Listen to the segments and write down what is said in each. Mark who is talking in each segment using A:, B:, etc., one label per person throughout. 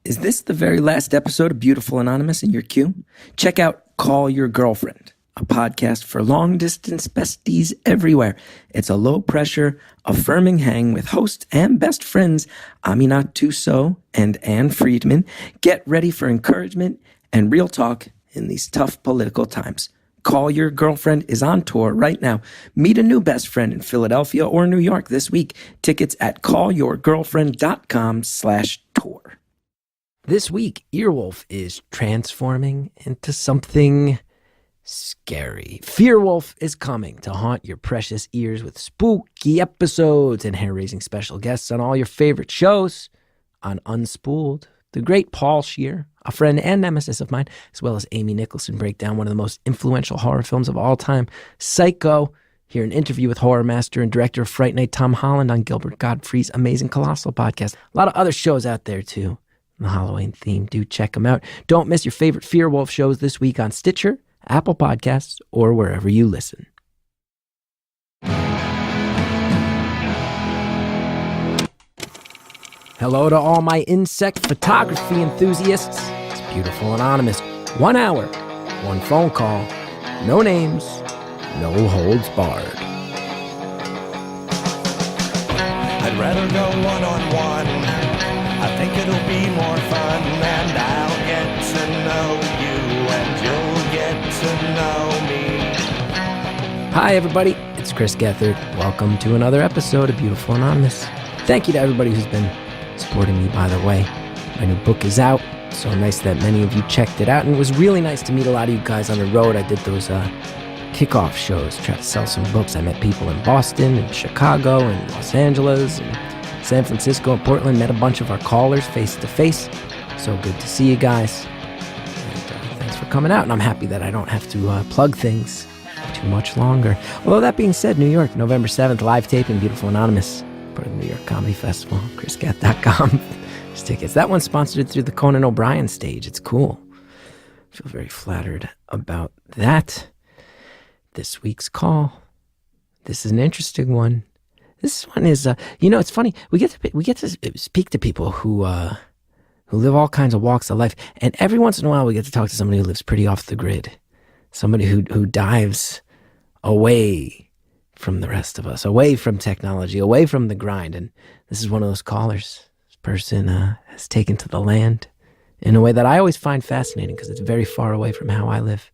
A: Is this the very last episode of Beautiful Anonymous in your queue? Check out Call Your Girlfriend, a podcast for long-distance besties everywhere. It's a low-pressure, affirming hang with host and best friends Aminat Tuso and Ann Friedman. Get ready for encouragement and real talk in these tough political times. Call Your Girlfriend is on tour right now. Meet a new best friend in Philadelphia or New York this week. Tickets at callyourgirlfriend.com/tour. This week, Earwolf is transforming into something scary. Fearwolf is coming to haunt your precious ears with spooky episodes and hair-raising special guests on all your favorite shows. On Unspooled, the great Paul Scheer, a friend and nemesis of mine, as well as Amy Nicholson, break down one of the most influential horror films of all time, Psycho. Hear an interview with horror master and director of Fright Night, Tom Holland, on Gilbert Gottfried's amazing Colossal podcast. A lot of other shows out there, too. The Halloween theme. Do check them out. Don't miss your favorite Fearwolf shows this week on Stitcher, Apple Podcasts, or wherever you listen. Hello to all my insect photography enthusiasts. It's Beautiful Anonymous. 1 hour, 1 phone call, no names, no holds barred.
B: I'd rather go one-on-one. I think it'll be more fun, and I'll get to know you, and you'll get to know me.
A: Hi, everybody. It's Chris Gethard. Welcome to another episode of Beautiful Anonymous. Thank you to everybody who's been supporting me, by the way. My new book is out. So nice that many of you checked it out. And it was really nice to meet a lot of you guys on the road. I did those kickoff shows, tried to sell some books. I met people in Boston and Chicago and Los Angeles and San Francisco and Portland. Met a bunch of our callers face to face. So good to see you guys. And thanks for coming out. And I'm happy that I don't have to plug things too much longer. Although that being said, New York, November 7th, live taping, Beautiful Anonymous, part of the New York Comedy Festival, chrisgeth.com. There's tickets. That one's sponsored through the Conan O'Brien stage. It's cool. I feel very flattered about that. This week's call. This is an interesting one. This one is, it's funny. We get to speak to people who live all kinds of walks of life, and every once in a while we get to talk to somebody who lives pretty off the grid, somebody who dives away from the rest of us, away from technology, away from the grind. And this is one of those callers. This person has taken to the land in a way that I always find fascinating because it's very far away from how I live.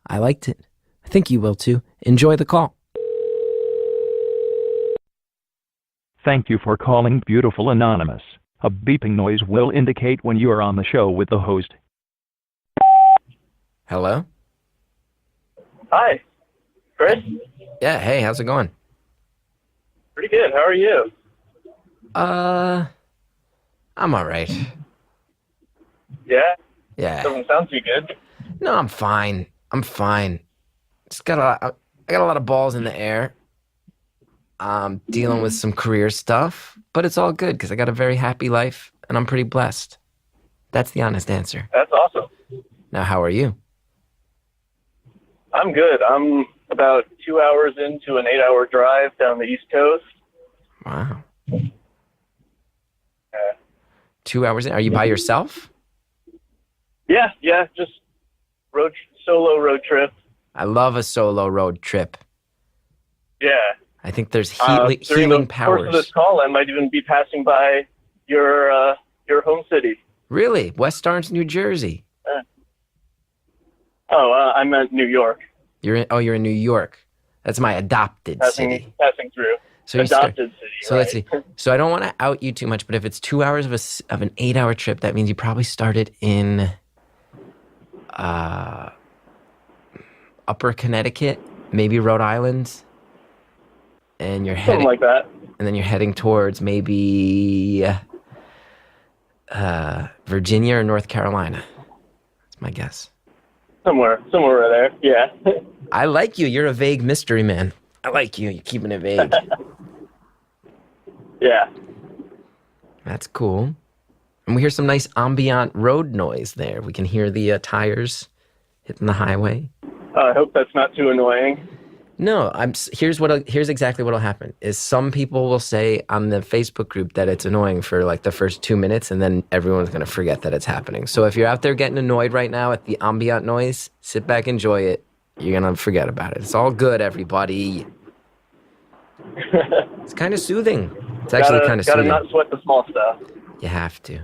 A: I liked it. I think you will too. Enjoy the call.
C: Thank you for calling Beautiful Anonymous. A beeping noise will indicate when you are on the show with the host.
A: Hello?
D: Hi, Chris.
A: Yeah, hey, how's it going?
D: Pretty good. How are you?
A: I'm all right.
D: Yeah?
A: Yeah.
D: Doesn't sound too good.
A: No, I'm fine. Just I got a lot of balls in the air. I'm dealing with some career stuff, but it's all good because I got a very happy life and I'm pretty blessed. That's the honest answer.
D: That's awesome.
A: Now, how are you?
D: I'm good. I'm about 2 hours into an 8-hour drive down the East Coast.
A: Wow. 2 hours in? Are you by yourself?
D: Yeah, just solo road trip.
A: I love a solo road trip.
D: Yeah.
A: I think there's
D: During
A: healing
D: the
A: powers.
D: course of this call, I might even be passing by your home city.
A: Really? West Orange, New Jersey?
D: I meant New York.
A: You're in New York. That's my adopted city.
D: Passing through.
A: So
D: adopted city.
A: So
D: right.
A: let's see. So I don't want to out you too much, but if it's 2 hours of an 8-hour trip, that means you probably started in Upper Connecticut, maybe Rhode Island, and you're heading
D: something like that.
A: And then you're heading towards maybe Virginia or North Carolina. That's my guess.
D: Somewhere there. Yeah.
A: I like you. You're a vague mystery man. I like you. You're keeping it vague.
D: Yeah.
A: That's cool. And we hear some nice ambient road noise there. We can hear the tires hitting the highway.
D: I hope that's not too annoying.
A: No, here's exactly what'll happen is some people will say on the Facebook group that it's annoying for like the first 2 minutes, and then everyone's going to forget that it's happening. So if you're out there getting annoyed right now at the ambient noise, sit back, enjoy it. You're going to forget about it. It's all good, everybody. It's kind of soothing. It's actually kind of soothing.
D: Gotta not sweat the small stuff.
A: You have to.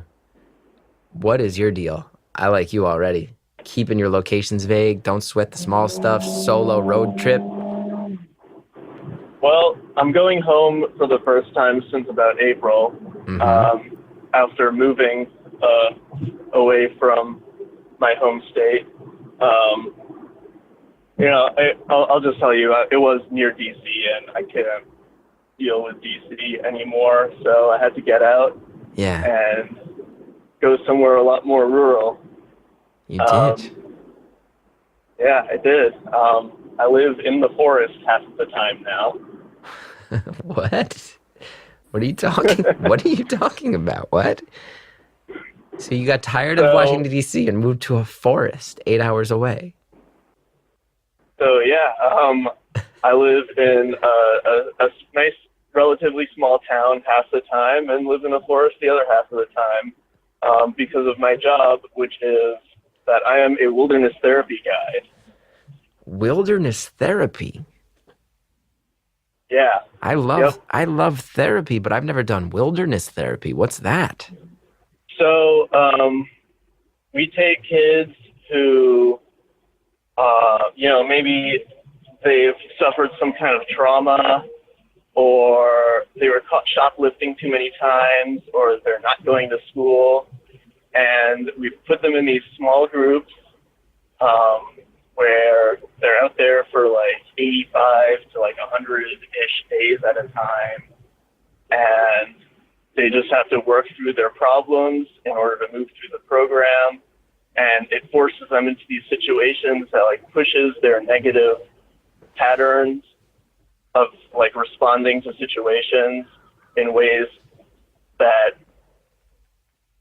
A: What is your deal? I like you already. Keeping your locations vague. Don't sweat the small stuff. Solo road trip.
D: Well, I'm going home for the first time since about April, after moving away from my home state. I'll just tell you, it was near D.C., and I couldn't deal with D.C. anymore, so I had to get out and go somewhere a lot more rural.
A: You did?
D: Yeah, I did. I live in the forest half of the time now.
A: What? What are you talking? What are you talking about? What? So you got tired of Washington D.C. and moved to a forest 8 hours away.
D: So yeah, I live in a nice, relatively small town half the time, and live in a forest the other half of the time, because of my job, which is that I am a wilderness therapy guide.
A: Wilderness therapy?
D: Yeah.
A: I love therapy, but I've never done wilderness therapy. What's that?
D: So we take kids who, maybe they've suffered some kind of trauma, or they were caught shoplifting too many times, or they're not going to school, and we put them in these small groups where they're out there for like 85 to like 100-ish days at a time, and they just have to work through their problems in order to move through the program, and it forces them into these situations that like pushes their negative patterns of like responding to situations in ways that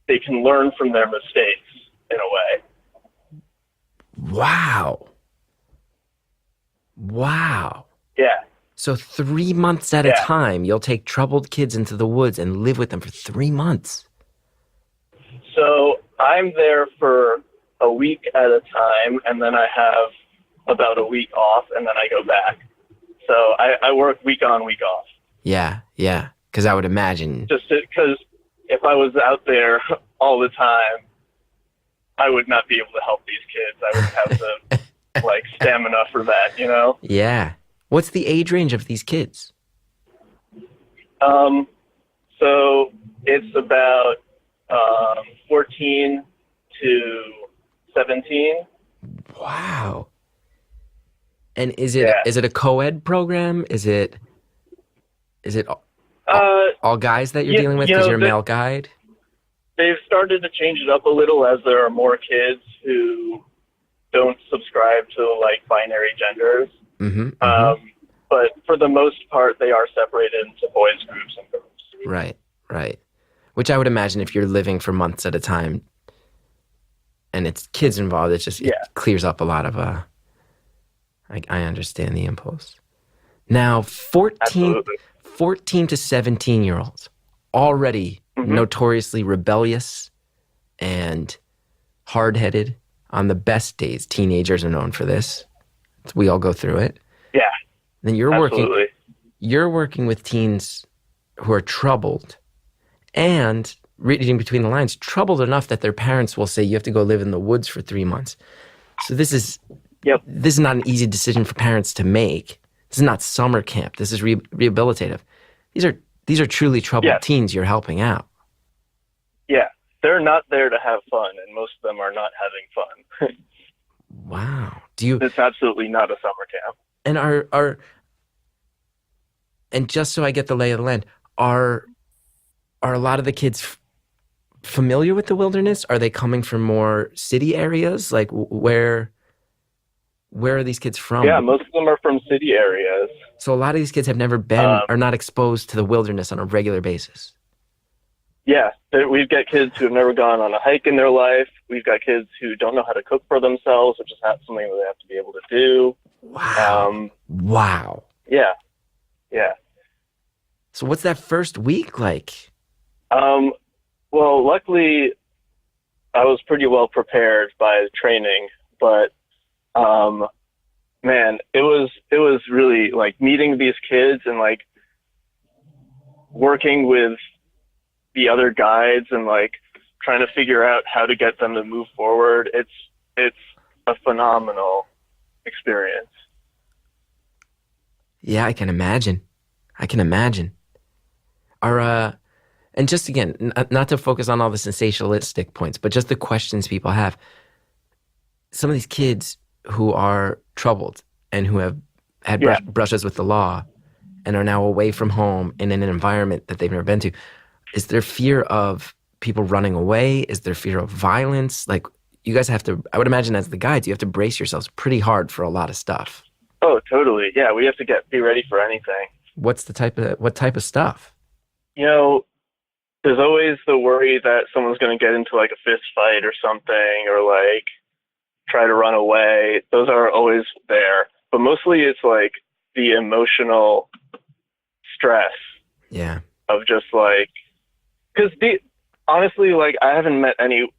D: they can learn from their mistakes in a way.
A: Wow.
D: Yeah.
A: So 3 months at a time, you'll take troubled kids into the woods and live with them for 3 months.
D: So I'm there for a week at a time, and then I have about a week off, and then I go back. So I work week on, week off.
A: Yeah. Because I would imagine.
D: Just because if I was out there all the time, I would not be able to help these kids. I would have the like stamina for that, you know?
A: Yeah. What's the age range of these kids?
D: So it's about 14 to 17.
A: Wow. And is it a co-ed program? Is it all guys that you're dealing with because you're a male guide?
D: They've started to change it up a little as there are more kids who don't subscribe to like binary genders. But for the most part, they are separated into boys groups and girls.
A: Right. Which I would imagine if you're living for months at a time and it's kids involved, it clears up a lot of I understand the impulse. Now, 14 to 17-year-olds, already notoriously rebellious and hard-headed. On the best days, teenagers are known for this. We all go through it.
D: Yeah.
A: Then you're working with teens who are troubled and, reading between the lines, troubled enough that their parents will say you have to go live in the woods for 3 months. So this is not an easy decision for parents to make. This is not summer camp. This is rehabilitative. These are truly troubled teens you're helping out.
D: Yeah. They're not there to have fun, and most of them are not having fun.
A: Wow.
D: It's absolutely not a summer camp.
A: And and just so I get the lay of the land, are a lot of the kids familiar with the wilderness? Are they coming from more city areas? Like where are these kids from?
D: Yeah, most of them are from city areas.
A: So a lot of these kids have never been, are not exposed to the wilderness on a regular basis.
D: Yeah, we've got kids who have never gone on a hike in their life. We've got kids who don't know how to cook for themselves, which is not something that they have to be able to do.
A: Wow. Wow.
D: Yeah, yeah.
A: So what's that first week like?
D: Well, luckily, I was pretty well prepared by the training, but man, it was really like meeting these kids and like working with the other guides and like trying to figure out how to get them to move forward. It's a phenomenal experience.
A: Yeah, I can imagine. And just again, not to focus on all the sensationalistic points, but just the questions people have. Some of these kids who are troubled and who have had brushes with the law and are now away from home in an environment that they've never been to, is there fear of people running away? Is there fear of violence? Like, you guys have to, I would imagine as the guides, you have to brace yourselves pretty hard for a lot of stuff.
D: Oh, totally. Yeah, we have to be ready for anything.
A: What type of stuff?
D: You know, there's always the worry that someone's going to get into like a fist fight or something, or like try to run away. Those are always there. But mostly it's like the emotional stress.
A: Yeah.
D: Of just like, because honestly, like I haven't met any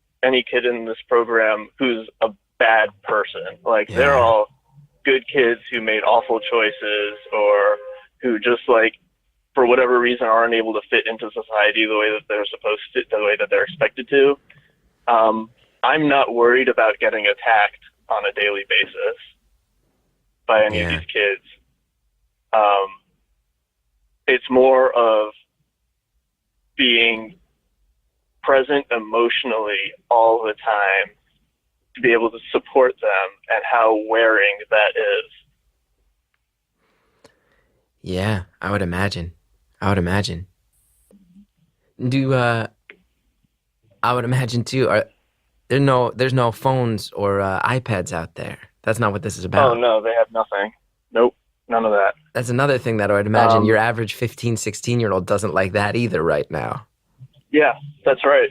D: kid in this program who's a bad person. Like they're all good kids who made awful choices or who just like, for whatever reason, aren't able to fit into society the way that they're supposed to, the way that they're expected to. I'm not worried about getting attacked on a daily basis by any of these kids. It's more of being present emotionally all the time to be able to support them and how wearing that is.
A: Yeah, I would imagine. I would imagine too. There's no phones or iPads out there. That's not what this is about.
D: Oh no, they have nothing. Nope, none of that.
A: That's another thing that I would imagine your average 15, 16-year-old doesn't like that either right now.
D: Yeah, that's right.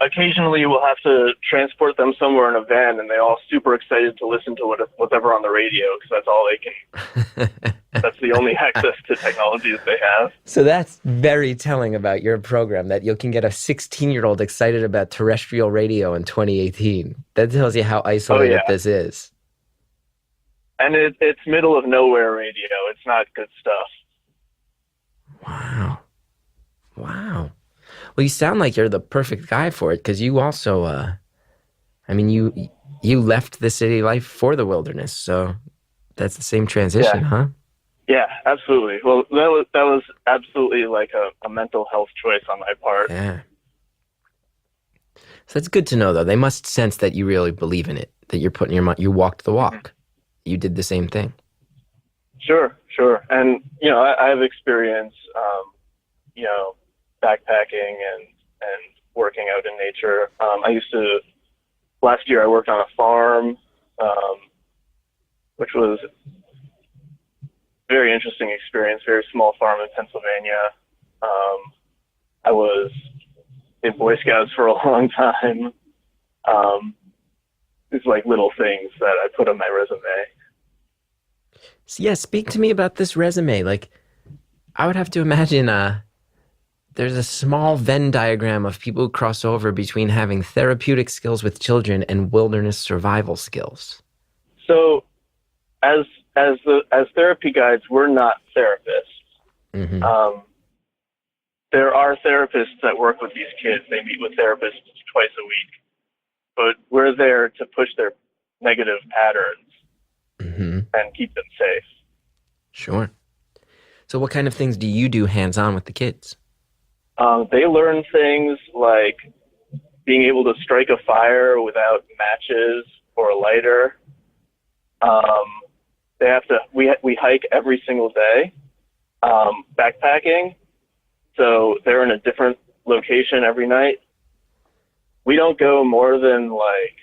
D: Occasionally we'll have to transport them somewhere in a van and they're all super excited to listen to whatever on the radio because that's all they can. That's the only access to technology that they have.
A: So that's very telling about your program, that you can get a 16-year-old excited about terrestrial radio in 2018. That tells you how isolated this is.
D: And it's middle of nowhere radio. It's not good stuff.
A: Wow. Well, you sound like you're the perfect guy for it, because you also, you left the city life for the wilderness, so that's the same transition, huh?
D: Yeah, absolutely. Well, that was absolutely like a mental health choice on my part.
A: Yeah. So that's good to know, though. They must sense that you really believe in it, that you're putting your mind, you walked the walk. Mm-hmm. You did the same thing. Sure.
D: And, I have experience, backpacking and working out in nature. Last year I worked on a farm, which was a very interesting experience, very small farm in Pennsylvania. I was in Boy Scouts for a long time. It's like little things that I put on my resume.
A: So yeah, speak to me about this resume. Like, I would have to imagine there's a small Venn diagram of people who cross over between having therapeutic skills with children and wilderness survival skills.
D: So, as therapy guides, we're not therapists. Mm-hmm. There are therapists that work with these kids. They meet with therapists twice a week, but we're there to push their negative patterns and keep them safe.
A: Sure. So what kind of things do you do hands-on with the kids?
D: They learn things like being able to strike a fire without matches or a lighter. They have to. We hike every single day, backpacking. So they're in a different location every night. We don't go more than like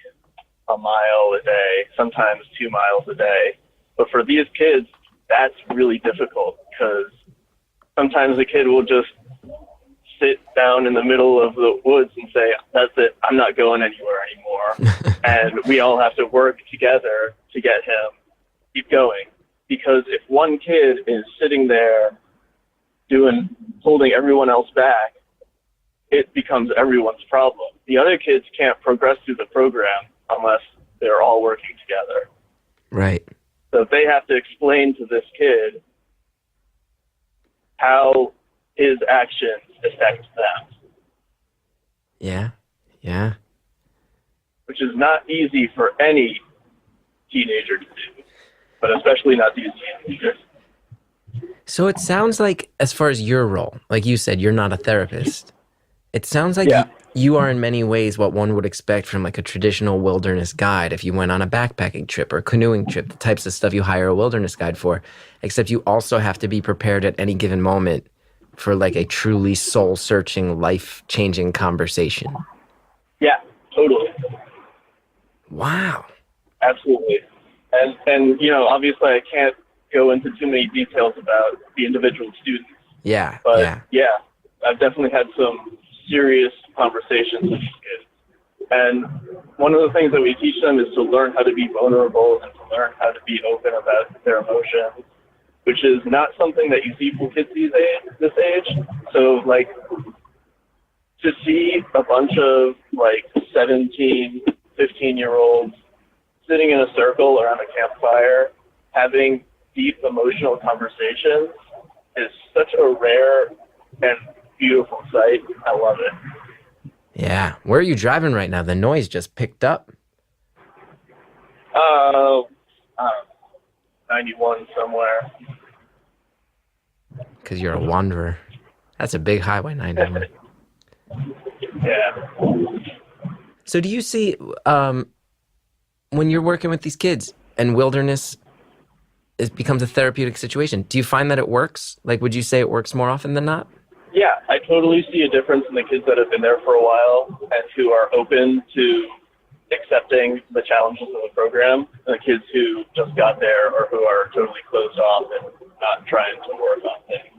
D: a mile a day, sometimes 2 miles a day. But for these kids, that's really difficult because sometimes the kid will just sit down in the middle of the woods and say, "That's it, I'm not going anywhere anymore." And we all have to work together to get him keep going. Because if one kid is sitting there holding everyone else back, it becomes everyone's problem. The other kids can't progress through the program unless they're all working together.
A: Right.
D: So they have to explain to this kid how his actions affect them.
A: Yeah. Yeah.
D: Which is not easy for any teenager to do, but especially not these teenagers.
A: So it sounds like, as far as your role, like you said, you're not a therapist. It sounds like you are in many ways what one would expect from like a traditional wilderness guide if you went on a backpacking trip or a canoeing trip, the types of stuff you hire a wilderness guide for, except you also have to be prepared at any given moment for like a truly soul-searching, life-changing conversation.
D: Yeah, totally.
A: Wow.
D: Absolutely. And you know, obviously I can't go into too many details about the individual students.
A: Yeah.
D: But yeah, I've definitely had some serious conversations with these kids. And one of the things that we teach them is to learn how to be vulnerable and to learn how to be open about their emotions, which is not something that you see from kids this age. So, like, to see a bunch of, like, 17, 15-year-olds sitting in a circle around a campfire having deep emotional conversations is such a rare and beautiful sight. I love it.
A: Yeah. Where are you driving right now? The noise just picked up.
D: 91 somewhere.
A: Because you're a wanderer. That's a big highway, 91.
D: Yeah.
A: So do you see, when you're working with these kids and wilderness, it becomes a therapeutic situation, do you find that it works? Like, would you say it works more often than not?
D: Yeah, I totally see a difference in the kids that have been there for a while and who are open to accepting the challenges of the program, and the kids who just got there or who are totally closed off and not trying to work on things.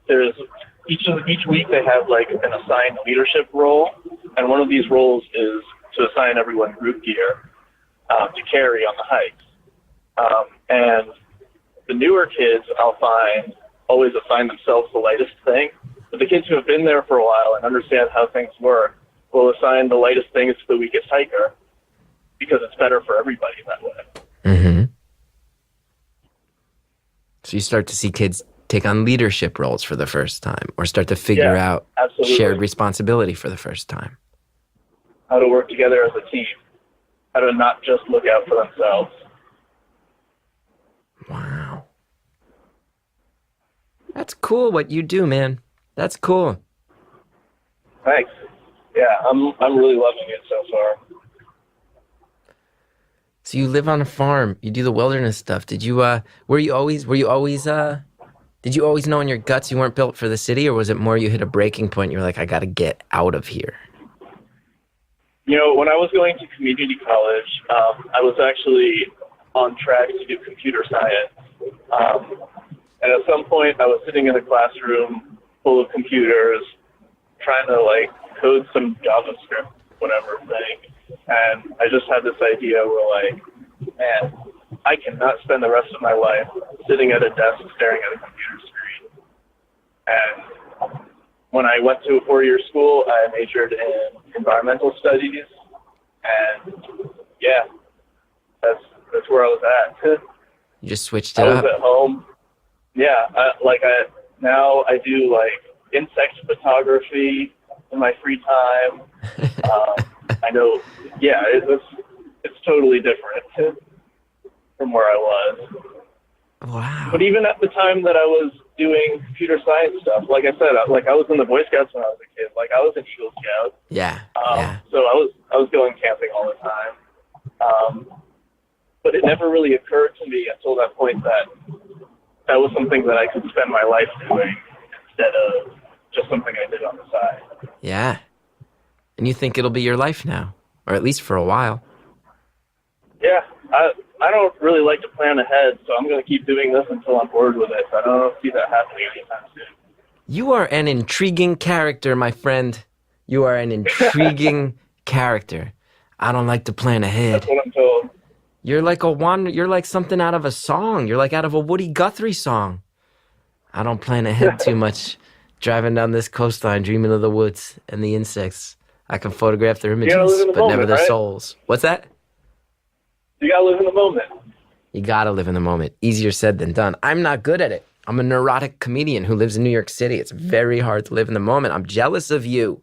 D: There's each week they have like an assigned leadership role, and one of these roles is to assign everyone group gear to carry on the hikes. And the newer kids, I'll find, always assign themselves the lightest thing. But the kids who have been there for a while and understand how things work will assign the lightest things to the weakest hiker because it's better for everybody that way.
A: Mm-hmm. So you start to see kids take on leadership roles for the first time or start to figure out shared responsibility for the first time.
D: How to work together as a team. How to not just look out for themselves.
A: Wow. That's cool what you do, man. That's cool.
D: Thanks. Yeah, I'm really loving it so far.
A: So you live on a farm. You do the wilderness stuff. Did you did you always know in your guts you weren't built for the city, or was it more you hit a breaking point and you're like, I got to get out of here?
D: You know, when I was going to community college, I was actually on track to do computer science. And at some point I was sitting in a classroom full of computers trying to like code some JavaScript, whatever thing. And I just had this idea where like, man, I cannot spend the rest of my life sitting at a desk staring at a computer screen. And when I went to a 4-year school, I majored in environmental studies. And yeah, that's where I was at.
A: You just switched it up.
D: I was at home. Yeah, now I do like insect photography in my free time. I know, yeah, it's totally different from where I was.
A: Wow.
D: But even at the time that I was doing computer science stuff, like I said, I was in the Boy Scouts when I was a kid. Like I was an Eagle Scout.
A: Yeah.
D: So I was going camping all the time. But it never really occurred to me until that point that was something that I could spend my life doing instead of just something I did on the side.
A: Yeah. And you think it'll be your life now, or at least for a while.
D: Yeah. I don't really like to plan ahead, so I'm going to keep doing this until I'm bored with it. I don't see that happening anytime soon.
A: You are an intriguing character, my friend. You are an intriguing character. I don't like to plan ahead.
D: That's what I'm told.
A: You're like something out of a song. You're like out of a Woody Guthrie song. I don't plan ahead too much. Driving down this coastline, dreaming of the woods and the insects. I can photograph their images, but never their souls. What's that?
D: You gotta live in the moment.
A: You gotta live in the moment. Easier said than done. I'm not good at it. I'm a neurotic comedian who lives in New York City. It's very hard to live in the moment. I'm jealous of you.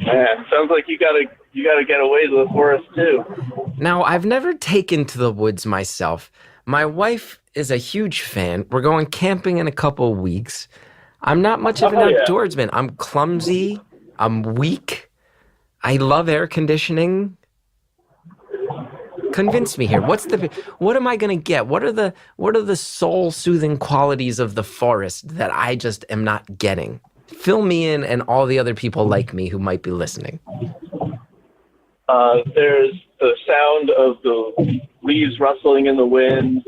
D: Man, sounds like you gotta get away to the forest too.
A: Now, I've never taken to the woods myself. My wife is a huge fan. We're going camping in a couple of weeks. I'm not much of an outdoorsman. I'm clumsy. I'm weak. I love air conditioning. Convince me here. What am I going to get? What are the soul-soothing qualities of the forest that I just am not getting? Fill me in and all the other people like me who might be listening.
D: There's the sound of the leaves rustling in the wind,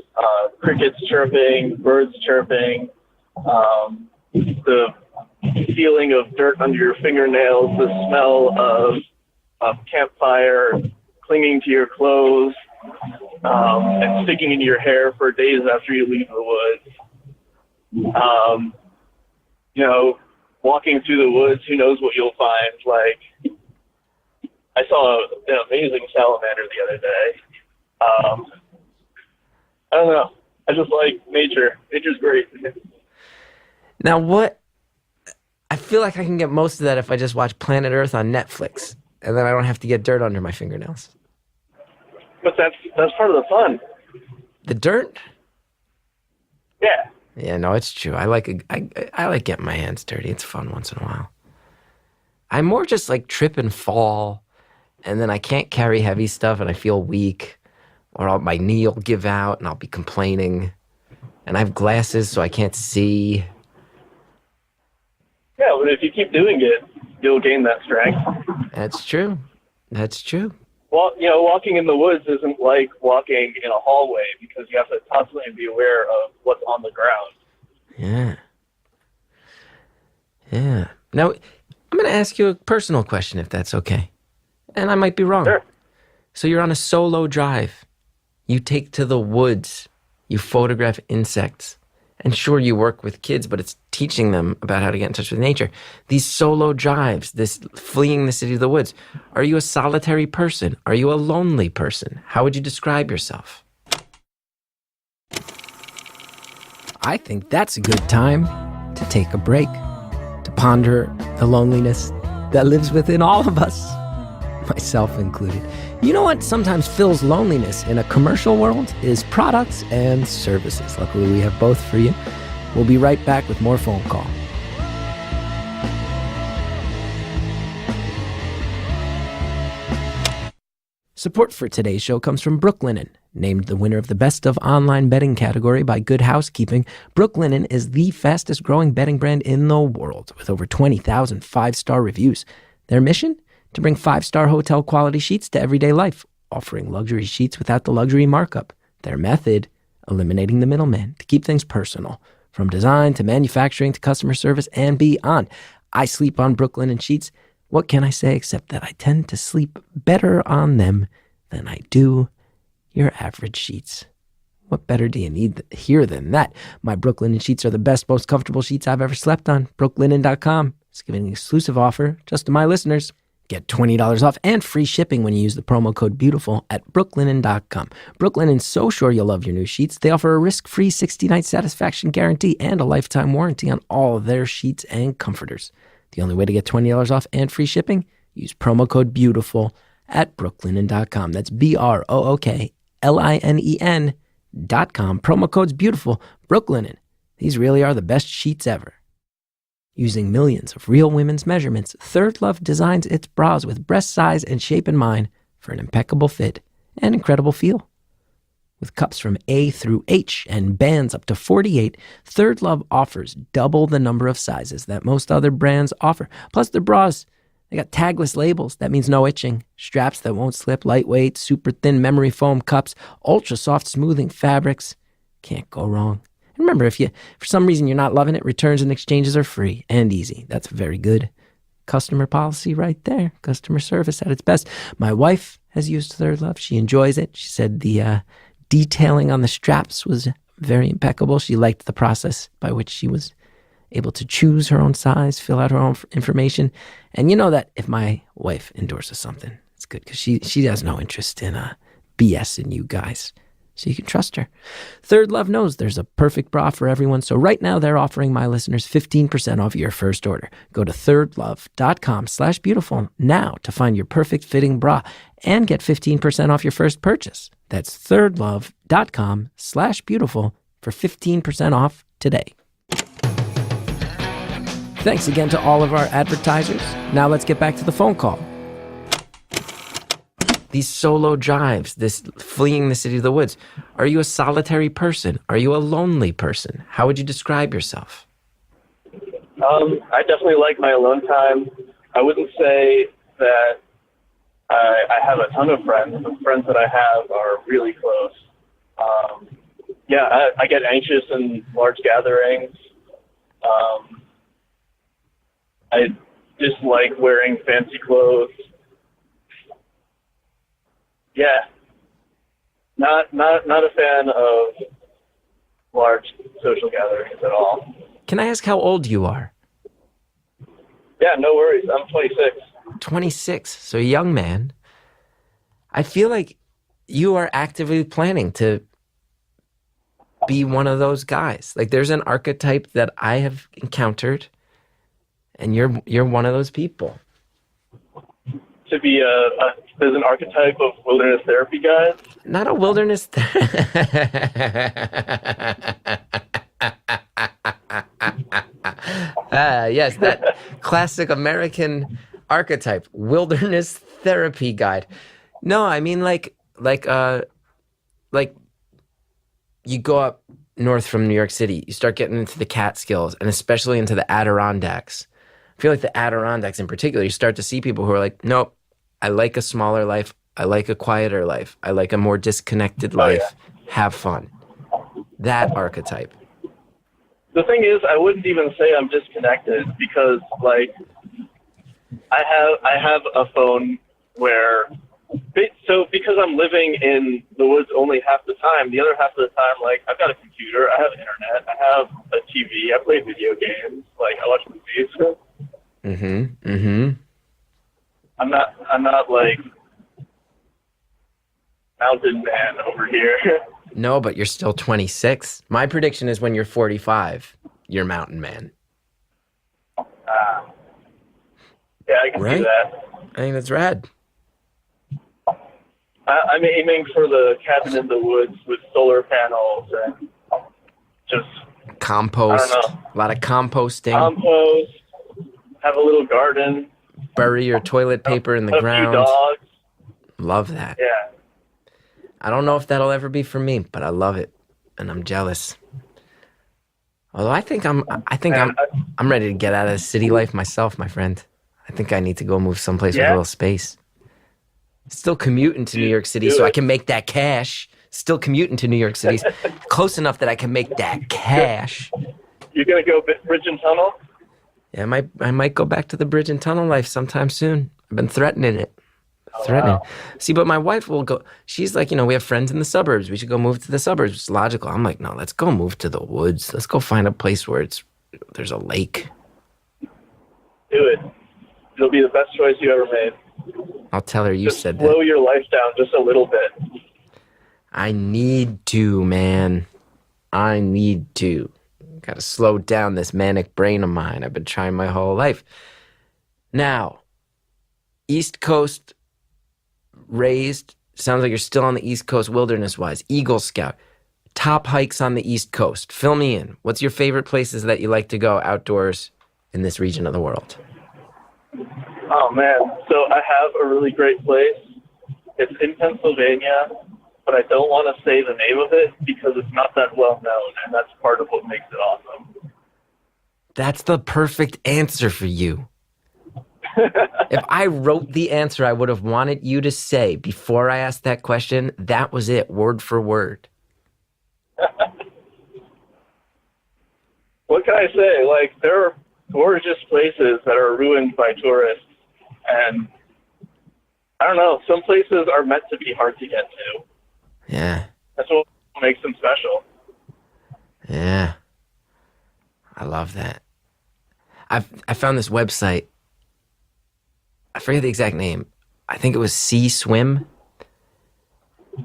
D: crickets chirping, birds chirping, the feeling of dirt under your fingernails, the smell of campfire clinging to your clothes, and sticking into your hair for days after you leave the woods. Walking through the woods, who knows what you'll find. Like, I saw an amazing salamander the other day. I don't know. I just like nature. Nature's great.
A: Now, I feel like I can get most of that if I just watch Planet Earth on Netflix, and then I don't have to get dirt under my fingernails.
D: But that's part of the fun.
A: The dirt?
D: Yeah.
A: Yeah, no, it's true. I like getting my hands dirty. It's fun once in a while. I'm more just like trip and fall, and then I can't carry heavy stuff, and I feel weak, or my knee will give out, and I'll be complaining. And I have glasses, so I can't see.
D: Yeah, but if you keep doing it, you'll gain that strength.
A: That's true. That's true.
D: Well, walking in the woods isn't like walking in a hallway because you have to constantly be aware of what's on the ground.
A: Yeah. Yeah. Now, I'm going to ask you a personal question, if that's okay. And I might be wrong.
D: Sure.
A: So you're on a solo drive. You take to the woods. You photograph insects. And sure, you work with kids, but it's teaching them about how to get in touch with nature. These solo drives, this fleeing the city to the woods. Are you a solitary person? Are you a lonely person? How would you describe yourself? I think that's a good time to take a break, to ponder the loneliness that lives within all of us, myself included. You know what sometimes fills loneliness in a commercial world is products and services. Luckily, we have both for you. We'll be right back with more phone call. Support for today's show comes from Brooklinen. Named the winner of the Best of Online Bedding category by Good Housekeeping, Brooklinen is the fastest growing bedding brand in the world with over 20,000 five-star reviews. Their mission? To bring 5-star hotel quality sheets to everyday life, offering luxury sheets without the luxury markup. Their method? Eliminating the middleman to keep things personal. From design to manufacturing to customer service and beyond. I sleep on Brooklinen sheets. What can I say except that I tend to sleep better on them than I do your average sheets. What better do you need here than that? My Brooklinen sheets are the best, most comfortable sheets I've ever slept on. Brooklinen.com is giving an exclusive offer just to my listeners. Get $20 off and free shipping when you use the promo code BEAUTIFUL at brooklinen.com. Brooklinen's so sure you'll love your new sheets. They offer a risk-free 60-night satisfaction guarantee and a lifetime warranty on all of their sheets and comforters. The only way to get $20 off and free shipping? Use promo code BEAUTIFUL at brooklinen.com. That's BROOKLINEN.com. Promo code's BEAUTIFUL. Brooklinen. These really are the best sheets ever. Using millions of real women's measurements, Third Love designs its bras with breast size and shape in mind for an impeccable fit and incredible feel. With cups from A through H and bands up to 48, Third Love offers double the number of sizes that most other brands offer. Plus their bras, they got tagless labels. That means no itching. Straps that won't slip, lightweight, super thin memory foam cups, ultra soft smoothing fabrics. Can't go wrong. Remember, if you, for some reason you're not loving it, returns and exchanges are free and easy. That's very good customer policy right there. Customer service at its best. My wife has used Third Love. She enjoys it. She said the detailing on the straps was very impeccable. She liked the process by which she was able to choose her own size, fill out her own information. And you know that if my wife endorses something, it's good because she has no interest in BS in you guys. So you can trust her. Third Love knows there's a perfect bra for everyone. So right now they're offering my listeners 15% off your first order. Go to thirdlove.com/beautiful now to find your perfect fitting bra and get 15% off your first purchase. That's thirdlove.com/beautiful for 15% off today. Thanks again to all of our advertisers. Now let's get back to the phone call. These solo drives, this fleeing the city of the woods. Are you a solitary person? Are you a lonely person? How would you describe yourself?
D: I definitely like my alone time. I wouldn't say that I have a ton of friends. The friends that I have are really close. I get anxious in large gatherings. I dislike wearing fancy clothes. Yeah, not a fan of large social gatherings at all.
A: Can I ask how old you are?
D: Yeah, no worries. I'm 26.
A: 26, so a young man. I feel like you are actively planning to be one of those guys. Like there's an archetype that I have encountered, and you're one of those people.
D: To be there's an archetype of wilderness therapy guys.
A: Not a wilderness yes, that classic American archetype, wilderness therapy guide. No, I mean like you go up north from New York City, you start getting into the Catskills and especially into the Adirondacks. I feel like the Adirondacks in particular, you start to see people who are like, nope, I like a smaller life. I like a quieter life. I like a more disconnected life.
D: Yeah.
A: Have fun. That archetype.
D: The thing is, I wouldn't even say I'm disconnected because, like, I have a phone where, because I'm living in the woods only half the time, the other half of the time, like, I've got a computer, I have internet, I have a TV, I play video games, like, I watch movies. I'm not like mountain man over here.
A: No, but you're still 26. My prediction is when you're 45, you're mountain man.
D: Yeah, I can see that.
A: I think that's rad.
D: I'm aiming for the cabin in the woods with solar panels and just
A: compost.
D: I don't know.
A: A lot of composting.
D: Compost. Have a little garden.
A: Bury your toilet paper in the ground.
D: A few dogs.
A: Love that.
D: Yeah.
A: I don't know if that'll ever be for me, but I love it, and I'm jealous. Although I think I'm ready to get out of the city life myself, my friend. I think I need to go move someplace with a little space. Still commuting to New York City so I can make that cash. Still commuting to New York City, close enough that I can make that cash.
D: You're gonna go bridge and tunnel?
A: Yeah, I might go back to the bridge and tunnel life sometime soon. I've been threatening it. Wow. See, but my wife will go. She's like, we have friends in the suburbs. We should go move to the suburbs. It's logical. I'm like, no, let's go move to the woods. Let's go find a place where there's a lake.
D: Do it. It'll be the best choice you ever made.
A: I'll tell her you
D: just
A: said that.
D: Slow your life down just a little bit.
A: I need to, man. I need to. Got to slow down this manic brain of mine. I've been trying my whole life. Now, East Coast raised, sounds like you're still on the East Coast wilderness-wise. Eagle Scout, top hikes on the East Coast. Fill me in. What's your favorite places that you like to go outdoors in this region of the world?
D: Oh, man. So I have a really great place. It's in Pennsylvania, but I don't want to say the name of it because it's not that well known, and that's part of what makes it awesome.
A: That's the perfect answer for you. If I wrote the answer I would have wanted you to say before I asked that question, that was it, word for word.
D: what can I say? Like, there are gorgeous places that are ruined by tourists, and I don't know, some places are meant to be hard to get to.
A: Yeah.
D: That's what makes them special.
A: Yeah. I love that. I found this website. I forget the exact name. I think it was Sea Swim.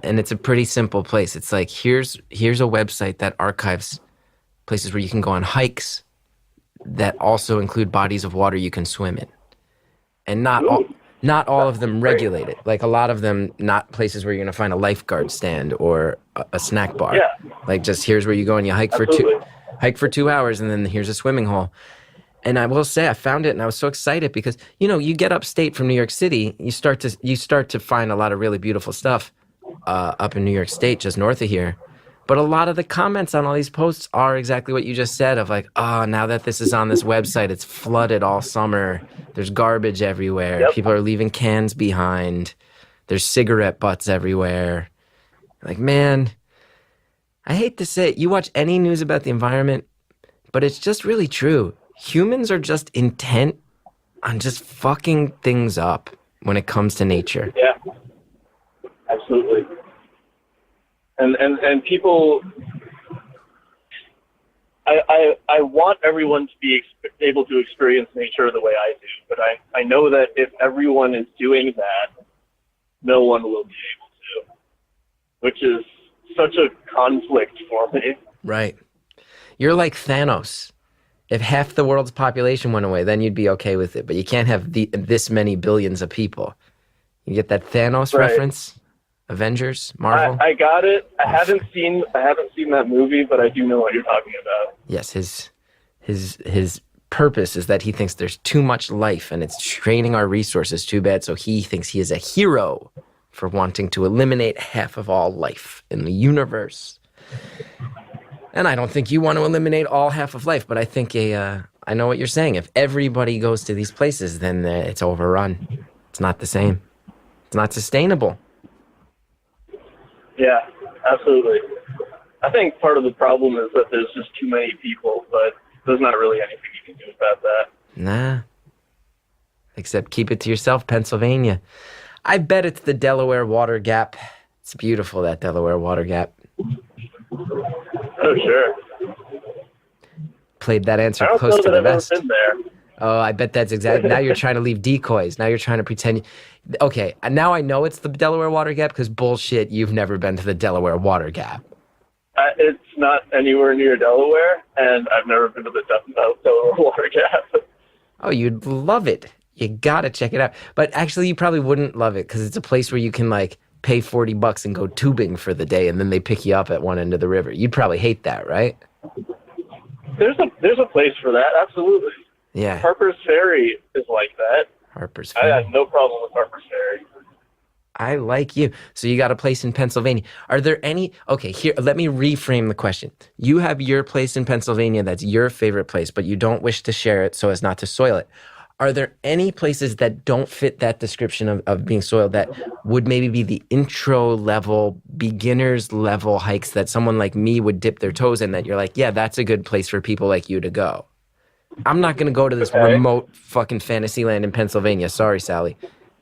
A: And it's a pretty simple place. It's like, here's a website that archives places where you can go on hikes that also include bodies of water you can swim in. And not all of them regulated. Like, a lot of them, not places where you're going to find a lifeguard stand or a snack bar.
D: Yeah.
A: Like, just here's where you go and you hike for 2 hours, and then here's a swimming hole. And I will say, I found it, and I was so excited because, you get upstate from New York City, you start to find a lot of really beautiful stuff up in New York State, just north of here. But a lot of the comments on all these posts are exactly what you just said, of like, oh, now that this is on this website, it's flooded all summer. There's garbage everywhere.
D: Yep.
A: People are leaving cans behind. There's cigarette butts everywhere. Like, man, I hate to say it. You watch any news about the environment, but it's just really true. Humans are just intent on just fucking things up when it comes to nature.
D: Yeah, absolutely. And people, I want everyone to be able to experience nature the way I do, but I know that if everyone is doing that, no one will be able to, which is such a conflict for me.
A: Right. You're like Thanos. If half the world's population went away, then you'd be okay with it, but you can't have this many billions of people. You get that Thanos reference? Avengers, Marvel.
D: I got it. I haven't seen that movie, but I do know what you're talking about.
A: Yes, his purpose is that he thinks there's too much life and it's draining our resources too bad, so he thinks he is a hero for wanting to eliminate half of all life in the universe. And I don't think you want to eliminate all half of life, but I think I know what you're saying. If everybody goes to these places, then it's overrun. It's not the same. It's not sustainable.
D: Yeah, absolutely. I think part of the problem is that there's just too many people, but there's not really anything you can do about that.
A: Nah. Except keep it to yourself, Pennsylvania. I bet it's the Delaware Water Gap. It's beautiful, that Delaware Water Gap.
D: Oh, sure.
A: Played that answer close to the vest. Been there. Oh, I bet that's exactly. Now you're trying to leave decoys. Now you're trying to pretend. Okay, now I know it's the Delaware Water Gap because bullshit, you've never been to the Delaware Water Gap.
D: It's not anywhere near Delaware, and I've never been to the Delaware Water Gap.
A: Oh, you'd love it. You gotta check it out. But actually, you probably wouldn't love it because it's a place where you can like pay $40 and go tubing for the day, and then they pick you up at one end of the river. You'd probably hate that, right?
D: There's a place for that, absolutely.
A: Yeah.
D: Harper's Ferry is like that.
A: Harper's Ferry.
D: I have no problem with Harper's Ferry.
A: I like you. So you got a place in Pennsylvania. Are there any... Okay, here, let me reframe the question. You have your place in Pennsylvania that's your favorite place, but you don't wish to share it so as not to soil it. Are there any places that don't fit that description of being soiled that would maybe be the intro level, beginners level hikes that someone like me would dip their toes in that you're like, yeah, that's a good place for people like you to go? I'm not going to go to this remote fucking fantasy land in Pennsylvania. Sorry, Sally.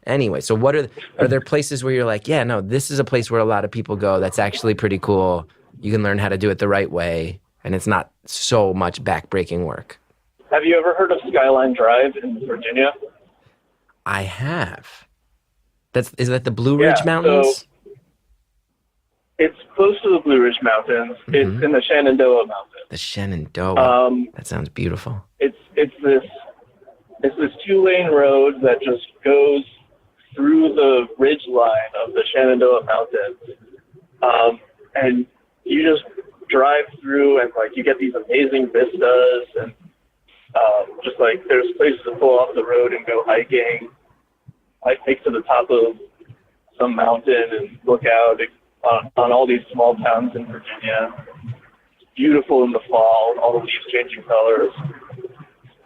A: Anyway, so what are there places where you're like, yeah, no, this is a place where a lot of people go that's actually pretty cool. You can learn how to do it the right way, and it's not so much backbreaking work.
D: Have you ever heard of Skyline Drive in Virginia?
A: I have. Is that the Blue Ridge Mountains?
D: So it's close to the Blue Ridge Mountains. Mm-hmm. It's in the Shenandoah Mountains.
A: The Shenandoah. That sounds beautiful.
D: It's this 2-lane road that just goes through the ridge line of the Shenandoah Mountains, and you just drive through, and like you get these amazing vistas, and just like there's places to pull off the road and go hiking. I hike to the top of some mountain and look out on all these small towns in Virginia. It's beautiful in the fall, all the leaves changing colors.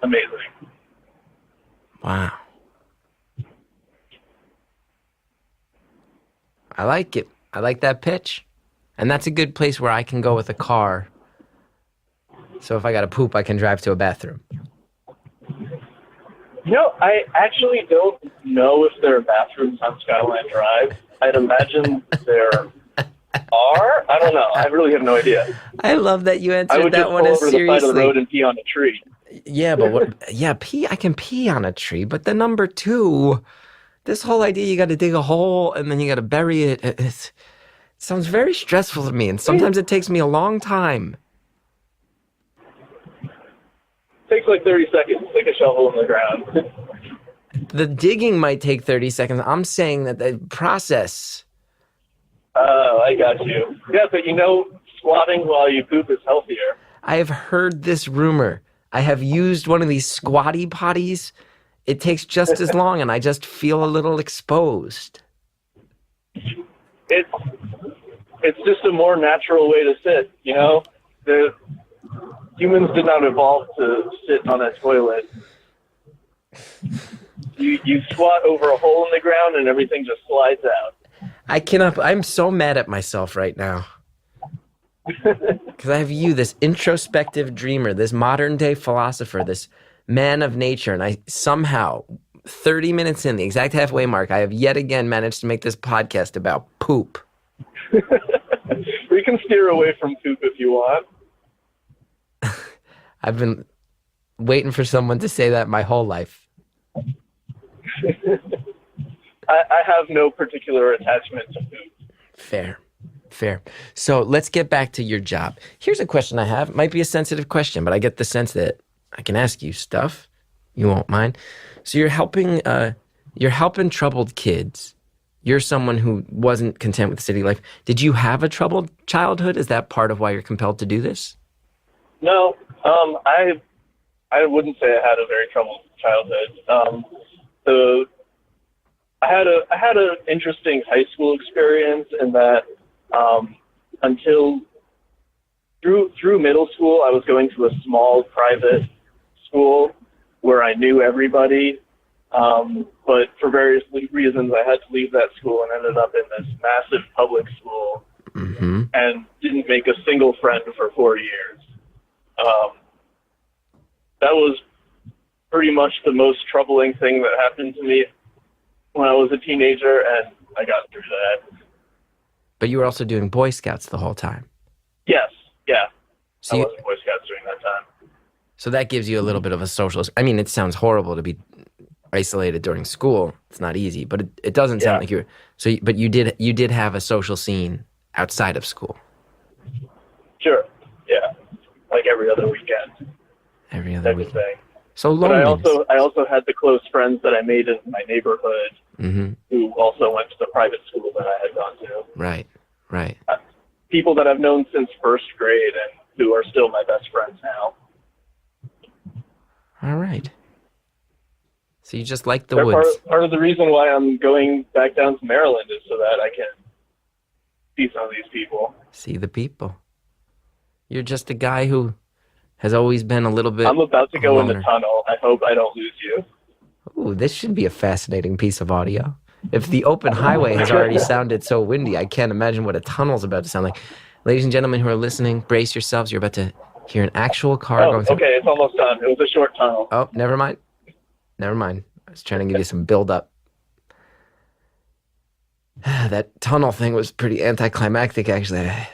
D: Amazing.
A: Wow. I like it. I like that pitch. And that's a good place where I can go with a car So if I got to poop, I can drive to a bathroom.
D: I actually don't know if there are bathrooms on Skyline Drive. I'd imagine there are. I don't know. I really have no idea.
A: I love that you
D: I
A: answered
D: would
A: that
D: just
A: one
D: pull
A: as
D: over the side of the
A: seriously.
D: road and pee on a tree.
A: Yeah, but I can pee on a tree, but the number 2, this whole idea you got to dig a hole and then you got to bury it, it sounds very stressful to me, and sometimes it takes me a long time.
D: Takes like 30 seconds to stick a shovel in the ground.
A: The digging might take 30 seconds. I'm saying that the process.
D: Oh, I got you. Yeah, but squatting while you poop is healthier.
A: I have heard this rumor. I have used one of these squatty potties. It takes just as long, and I just feel a little exposed.
D: It's just a more natural way to sit, The humans did not evolve to sit on a toilet. You squat over a hole in the ground and everything just slides out.
A: I'm so mad at myself right now. Because I have you, this introspective dreamer, this modern day philosopher, this man of nature, and I somehow, 30 minutes in, the exact halfway mark, I have yet again managed to make this podcast about poop.
D: We can steer away from poop if you want.
A: I've been waiting for someone to say that my whole life.
D: I have no particular attachment to poop.
A: Fair. So let's get back to your job. Here's a question I have. It might be a sensitive question, but I get the sense that I can ask you stuff. You won't mind. So you're helping troubled kids. You're someone who wasn't content with city life. Did you have a troubled childhood? Is that part of why you're compelled to do this?
D: No, I wouldn't say I had a very troubled childhood. I had an interesting high school experience in that until through middle school, I was going to a small private school where I knew everybody. But for various reasons, I had to leave that school and ended up in this massive public school and didn't make a single friend for 4 years. That was pretty much the most troubling thing that happened to me when I was a teenager, and I got through that.
A: But you were also doing Boy Scouts the whole time.
D: Yes, yeah.
A: So
D: I was in Boy Scouts during that time.
A: So that gives you a little bit of a social... I mean, it sounds horrible to be isolated during school. It's not easy, but it doesn't sound like you're... So, but you did have a social scene outside of school.
D: Sure, yeah. Like every other weekend.
A: Every other weekend.
D: Thing.
A: So loneliness.
D: But I also had the close friends that I made in my neighborhood who also went to the private school that I had gone to.
A: Right.
D: People that I've known since first grade and who are still my best friends now.
A: All right. So you just like the
D: They're
A: woods.
D: part of the reason why I'm going back down to Maryland is so that I can see some of these people.
A: See the people. You're just a guy who has always been a little bit...
D: I'm about to go in the tunnel. I hope I don't lose you.
A: Ooh, this should be a fascinating piece of audio. If the open highway has already sounded so windy, I can't imagine what a tunnel's about to sound like. Ladies and gentlemen who are listening, brace yourselves. You're about to hear an actual car going through...
D: Okay, it's almost done. It was a short tunnel.
A: Oh, never mind. I was trying to give you some build-up. That tunnel thing was pretty anticlimactic, actually. I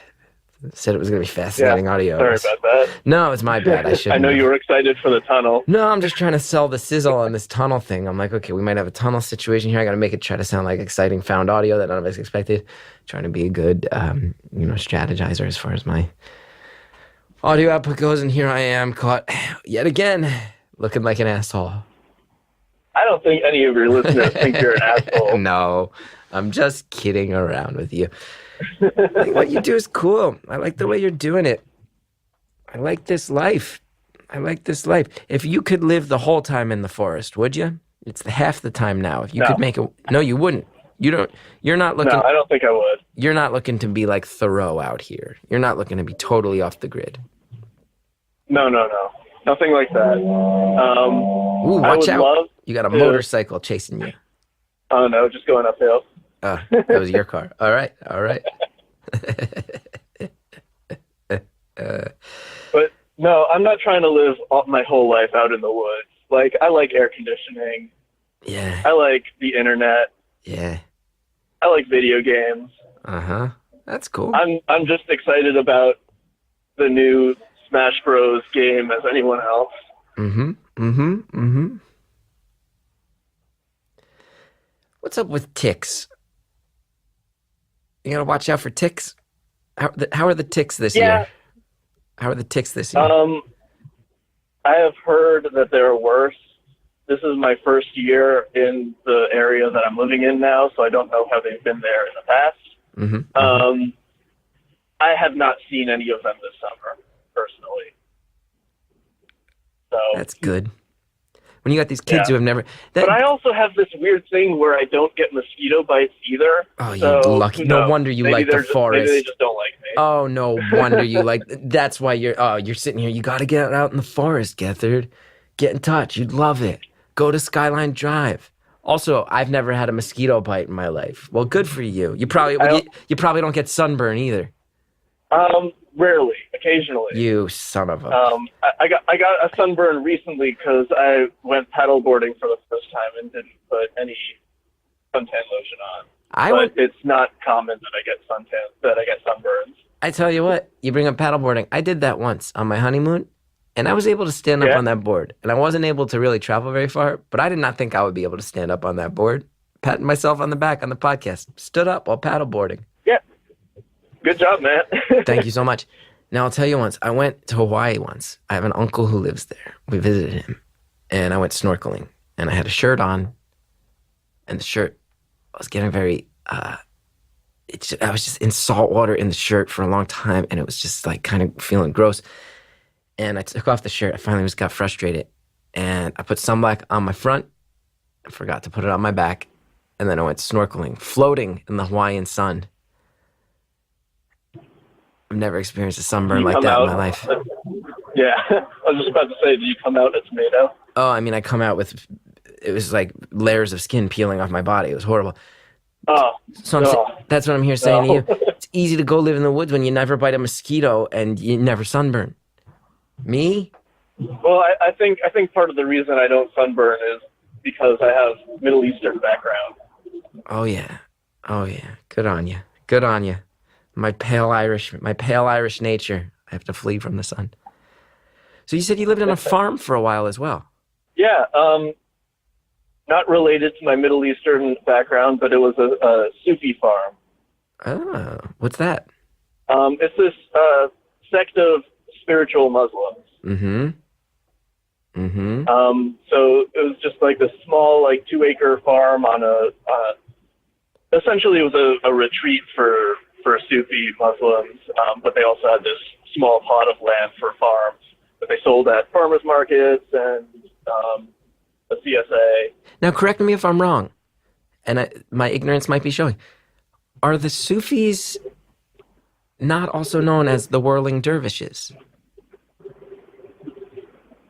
A: said it was going to be fascinating audio.
D: Sorry about that.
A: No, it's my bad. I shouldn't.
D: I know you were excited for the tunnel.
A: No, I'm just trying to sell the sizzle on this tunnel thing. I'm like, okay, we might have a tunnel situation here. I got to make it try to sound like exciting found audio that none of us expected. Trying to be a good, strategizer as far as my audio output goes. And here I am caught yet again looking like an asshole.
D: I don't think any of your listeners think you're an asshole.
A: No, I'm just kidding around with you. I think what you do is cool. I like the way you're doing it. I like this life. If you could live the whole time in the forest, would you? It's half the time now. If you could make it... No, you wouldn't. You're not looking...
D: No, I don't think I would.
A: You're not looking to be like Thoreau out here. You're not looking to be totally off the grid.
D: No. Nothing like that.
A: Ooh, watch out. You got a motorcycle chasing you.
D: Oh, no, just going uphill.
A: That was your car. All right.
D: But No, I'm not trying to live my whole life out in the woods. Like, I like air conditioning.
A: Yeah.
D: I like the internet.
A: Yeah.
D: I like video games.
A: Uh-huh. That's cool.
D: I'm just excited about the new Smash Bros. Game as anyone else.
A: What's up with ticks? You gotta watch out for ticks. How are the ticks this year? How are the ticks this year?
D: I have heard that they're worse. This is my first year in the area that I'm living in now, so I don't know how they've been there in the past. I have not seen any of them this summer, personally. So
A: That's good. When you got these kids who have never...
D: But I also have this weird thing where I don't get mosquito bites either.
A: Oh, you're lucky. No wonder you like the forest.
D: Maybe they just don't like me.
A: Oh, no wonder you like... That's why you're sitting here. You got to get out in the forest, Gethard. Get in touch. You'd love it. Go to Skyline Drive. Also, I've never had a mosquito bite in my life. Well, good for you. You probably don't get sunburn either.
D: Rarely, occasionally.
A: You son of a...
D: I got a sunburn recently because I went paddleboarding for the first time and didn't put any suntan lotion on. It's not common that I get sunburns.
A: I tell you what, you bring up paddleboarding. I did that once on my honeymoon, and I was able to stand up on that board. And I wasn't able to really travel very far, but I did not think I would be able to stand up on that board. Patting myself on the back on the podcast. Stood up while paddleboarding.
D: Yeah. Good job, man.
A: Thank you so much. Now, I'll tell you once. I went to Hawaii once. I have an uncle who lives there. We visited him. And I went snorkeling. And I had a shirt on. And the shirt, I was getting very... I was just in salt water in the shirt for a long time. And it was just like kind of feeling gross. And I took off the shirt. I finally just got frustrated. And I put sunblock on my front. I forgot to put it on my back. And then I went snorkeling, floating in the Hawaiian sun. I've never experienced a sunburn like that in my life.
D: Yeah, I was just about to say, do you come out a tomato?
A: Oh, I mean, I come out with, it was like layers of skin peeling off my body. It was horrible.
D: Oh,
A: so that's what I'm here saying to you. It's easy to go live in the woods when you never bite a mosquito and you never sunburn. Me?
D: Well, I think part of the reason I don't sunburn is because I have Middle Eastern background.
A: Oh yeah. Good on you. My pale Irish nature. I have to flee from the sun. So you said you lived on a farm for a while as well. Yeah,
D: not related to my Middle Eastern background, but it was a Sufi farm.
A: Oh, what's that?
D: It's this sect of spiritual Muslims. So it was just like this small, like 2-acre farm on essentially it was a retreat for Sufi Muslims, but they also had this small plot of land for farms that they sold at farmers markets and a CSA.
A: Now, correct me if I'm wrong, and my ignorance might be showing. Are the Sufis not also known as the whirling dervishes?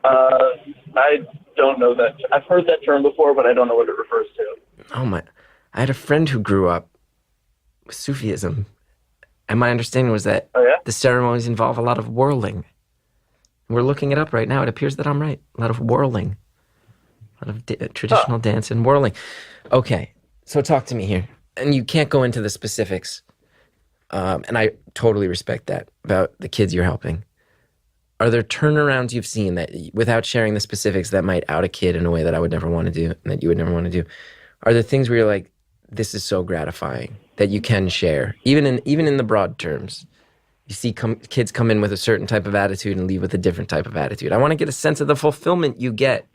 D: I don't know that. I've heard that term before, but I don't know what it refers to.
A: Oh my! I had a friend who grew up with Sufism, and my understanding was that the ceremonies involve a lot of whirling. We're looking it up right now. It appears that I'm right. A lot of whirling, a lot of traditional dance and whirling. Okay, so talk to me here, and you can't go into the specifics, and I totally respect that about the kids you're helping. Are there turnarounds you've seen that, without sharing the specifics, that might out a kid in a way that I would never want to do, and that you would never want to do? Are there things where you're like, this is so gratifying that you can share, even in the broad terms? You see kids come in with a certain type of attitude and leave with a different type of attitude. I want to get a sense of the fulfillment you get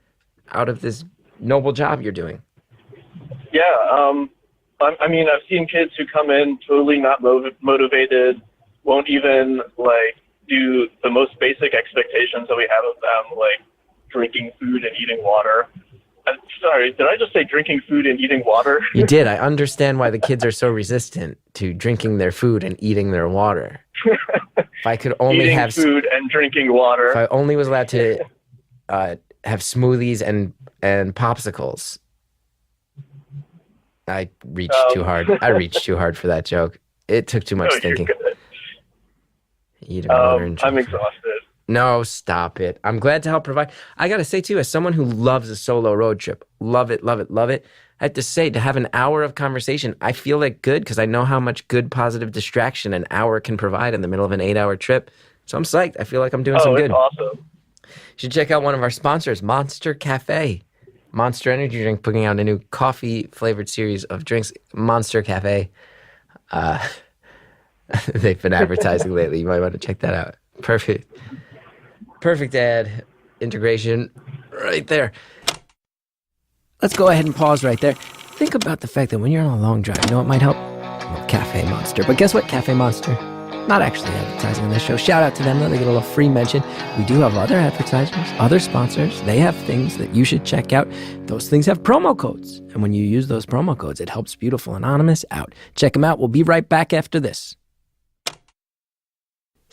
A: out of this noble job you're doing.
D: Yeah, I mean, I've seen kids who come in totally not motivated, won't even do the most basic expectations that we have of them, like drinking food and eating water. Sorry, did I just say drinking food and eating water?
A: You did. I understand why the kids are so resistant to drinking their food and eating their water. If I could only
D: eating food and drinking water.
A: If I only was allowed to have smoothies and popsicles. I reached too hard. I reached too hard for that joke. It took too much thinking. Eating water and
D: I'm exhausted.
A: No, stop it. I'm glad to help provide. I got to say, too, as someone who loves a solo road trip, love it, love it, love it. I have to say, to have an hour of conversation, I feel like good because I know how much good, positive distraction an hour can provide in the middle of an 8-hour trip. So I'm psyched. I feel like I'm doing some good.
D: Oh, it's awesome.
A: You should check out one of our sponsors, Monster Cafe. Monster Energy Drink putting out a new coffee-flavored series of drinks, Monster Cafe. They've been advertising lately. You might want to check that out. Perfect ad integration right there. Let's go ahead and pause right there. Think about the fact that when you're on a long drive, you know what might help? Well, Cafe Monster. But guess what? Cafe Monster, not actually advertising on this show. Shout out to them, though. They get a little free mention. We do have other advertisers, other sponsors. They have things that you should check out. Those things have promo codes. And when you use those promo codes, it helps Beautiful Anonymous out. Check them out. We'll be right back after this.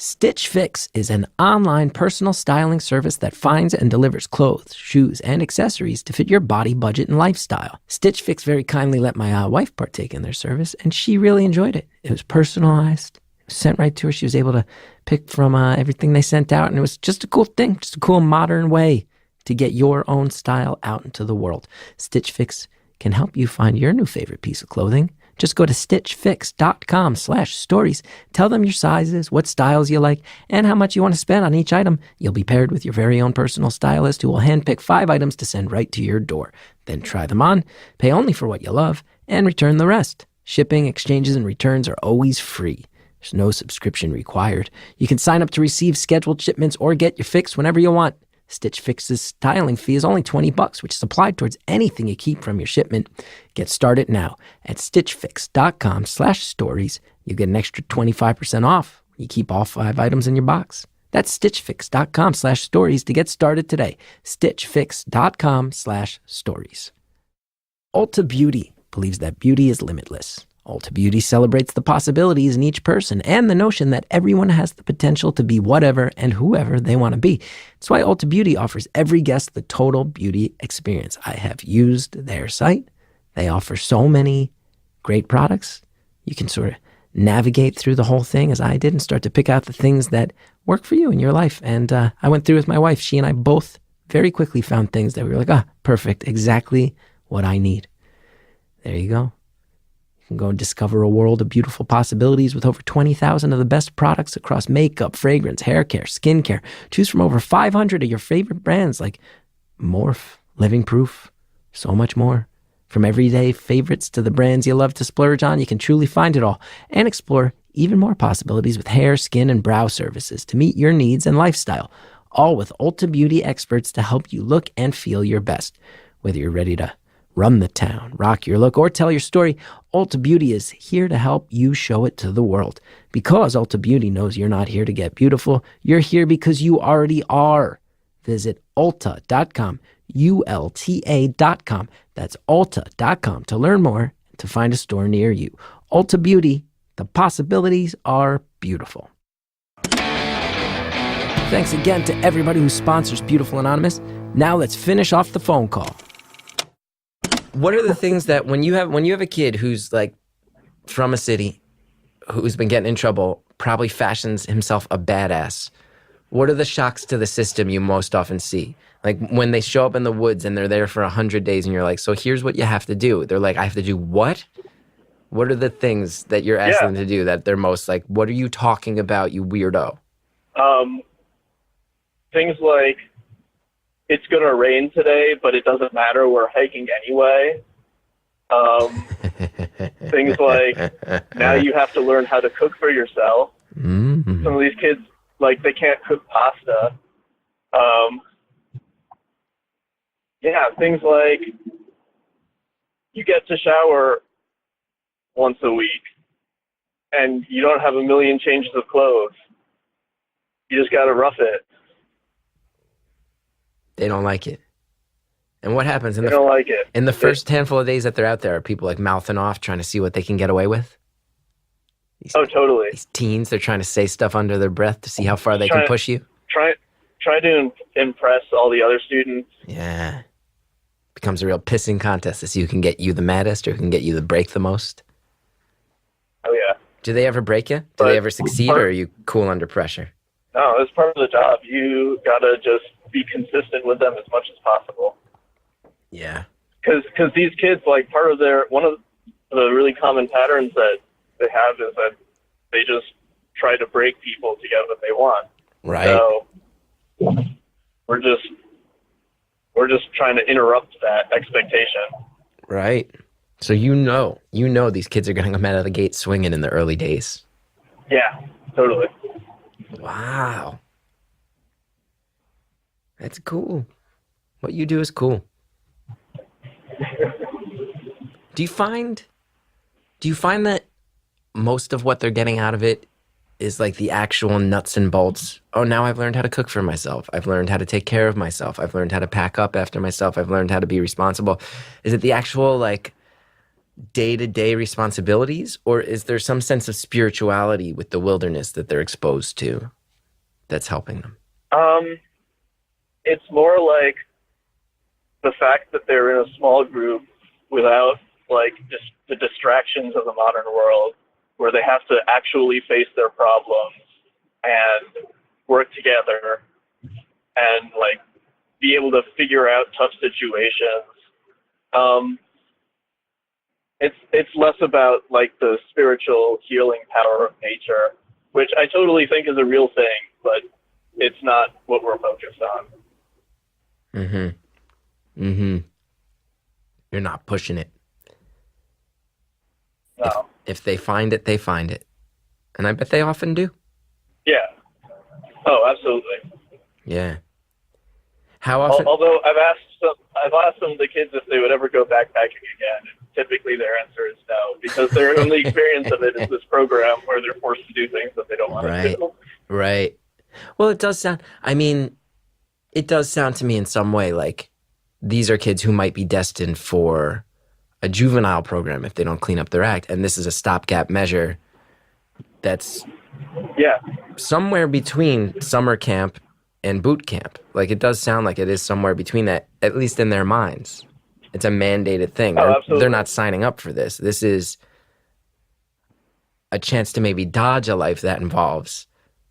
A: Stitch Fix is an online personal styling service that finds and delivers clothes, shoes, and accessories to fit your body, budget, and lifestyle. Stitch Fix very kindly let my wife partake in their service, and she really enjoyed it. It was personalized, it was sent right to her. She was able to pick from everything they sent out, and it was just a cool thing, just a cool modern way to get your own style out into the world. Stitch Fix can help you find your new favorite piece of clothing. Just go to stitchfix.com/stories. Tell them your sizes, what styles you like, and how much you want to spend on each item. You'll be paired with your very own personal stylist who will handpick 5 items to send right to your door. Then try them on, pay only for what you love, and return the rest. Shipping, exchanges, and returns are always free. There's no subscription required. You can sign up to receive scheduled shipments or get your fix whenever you want. Stitch Fix's styling fee is only $20, which is applied towards anything you keep from your shipment. Get started now at stitchfix.com/stories. You get an extra 25% off. You keep all 5 items in your box. That's stitchfix.com/stories to get started today. stitchfix.com/stories. Ulta Beauty believes that beauty is limitless. Ulta Beauty celebrates the possibilities in each person and the notion that everyone has the potential to be whatever and whoever they want to be. That's why Ulta Beauty offers every guest the total beauty experience. I have used their site. They offer so many great products. You can sort of navigate through the whole thing as I did and start to pick out the things that work for you in your life. And I went through with my wife. She and I both very quickly found things that we were like, perfect, exactly what I need. There you go. You can go and discover a world of beautiful possibilities with over 20,000 of the best products across makeup, fragrance, hair care, skincare. Choose from over 500 of your favorite brands like Morphe, Living Proof, so much more. From everyday favorites to the brands you love to splurge on, you can truly find it all and explore even more possibilities with hair, skin, and brow services to meet your needs and lifestyle, all with Ulta Beauty experts to help you look and feel your best. Whether you're ready to run the town, rock your look, or tell your story, Ulta Beauty is here to help you show it to the world. Because Ulta Beauty knows you're not here to get beautiful, you're here because you already are. Visit ulta.com, ULTA.com. That's ulta.com to learn more and to find a store near you. Ulta Beauty, the possibilities are beautiful. Thanks again to everybody who sponsors Beautiful Anonymous. Now let's finish off the phone call. What are the things that when you have a kid who's like from a city, who's been getting in trouble, probably fashions himself a badass, what are the shocks to the system you most often see? Like when they show up in the woods and they're there for 100 days and you're like, so here's what you have to do. They're like, I have to do what? What are the things that you're asking them to do that they're most like, what are you talking about, you weirdo?
D: Things like, it's going to rain today, but it doesn't matter. We're hiking anyway. Things like, now you have to learn how to cook for yourself. Mm-hmm. Some of these kids, like, they can't cook pasta. Things like, you get to shower once a week, and you don't have a million changes of clothes. You just got to rough it.
A: They don't like it. And what happens in
D: the
A: first handful of days that they're out there? Are people like mouthing off, trying to see what they can get away with?
D: Totally.
A: These teens, they're trying to say stuff under their breath to see how far they can push you.
D: Try to impress all the other students.
A: Yeah. Becomes a real pissing contest to see who can get you the maddest or who can get you to break the most.
D: Oh, yeah.
A: Do they ever break you? Do they ever succeed, or are you cool under pressure?
D: No, it's part of the job. You gotta just be consistent with them as much as possible.
A: Yeah.
D: Because these kids, like, one of the really common patterns that they have is that they just try to break people to get what they want.
A: Right.
D: So we're just trying to interrupt that expectation.
A: Right. So you know these kids are going to come out of the gate swinging in the early days.
D: Yeah, totally.
A: Wow. That's cool. What you do is cool. Do you find that most of what they're getting out of it is like the actual nuts and bolts? Oh, now I've learned how to cook for myself. I've learned how to take care of myself. I've learned how to pack up after myself. I've learned how to be responsible. Is it the actual like day-to-day responsibilities, or is there some sense of spirituality with the wilderness that they're exposed to that's helping them?
D: It's more like the fact that they're in a small group without like just the distractions of the modern world, where they have to actually face their problems and work together and like be able to figure out tough situations. It's less about like the spiritual healing power of nature, which I totally think is a real thing, but it's not what we're focused on.
A: You're not pushing it.
D: No.
A: If they find it, they find it. And I bet they often do.
D: Yeah. Oh, absolutely.
A: Yeah. How often?
D: Although I've asked the kids if they would ever go backpacking again. And typically their answer is no, because their only experience of it is this program where they're forced to do things that they don't want to do.
A: Right. Well, it does sound to me in some way like these are kids who might be destined for a juvenile program if they don't clean up their act. And this is a stopgap measure that's somewhere between summer camp and boot camp. Like, it does sound like it is somewhere between that, at least in their minds. It's a mandated thing. They're not signing up for this. This is a chance to maybe dodge a life that involves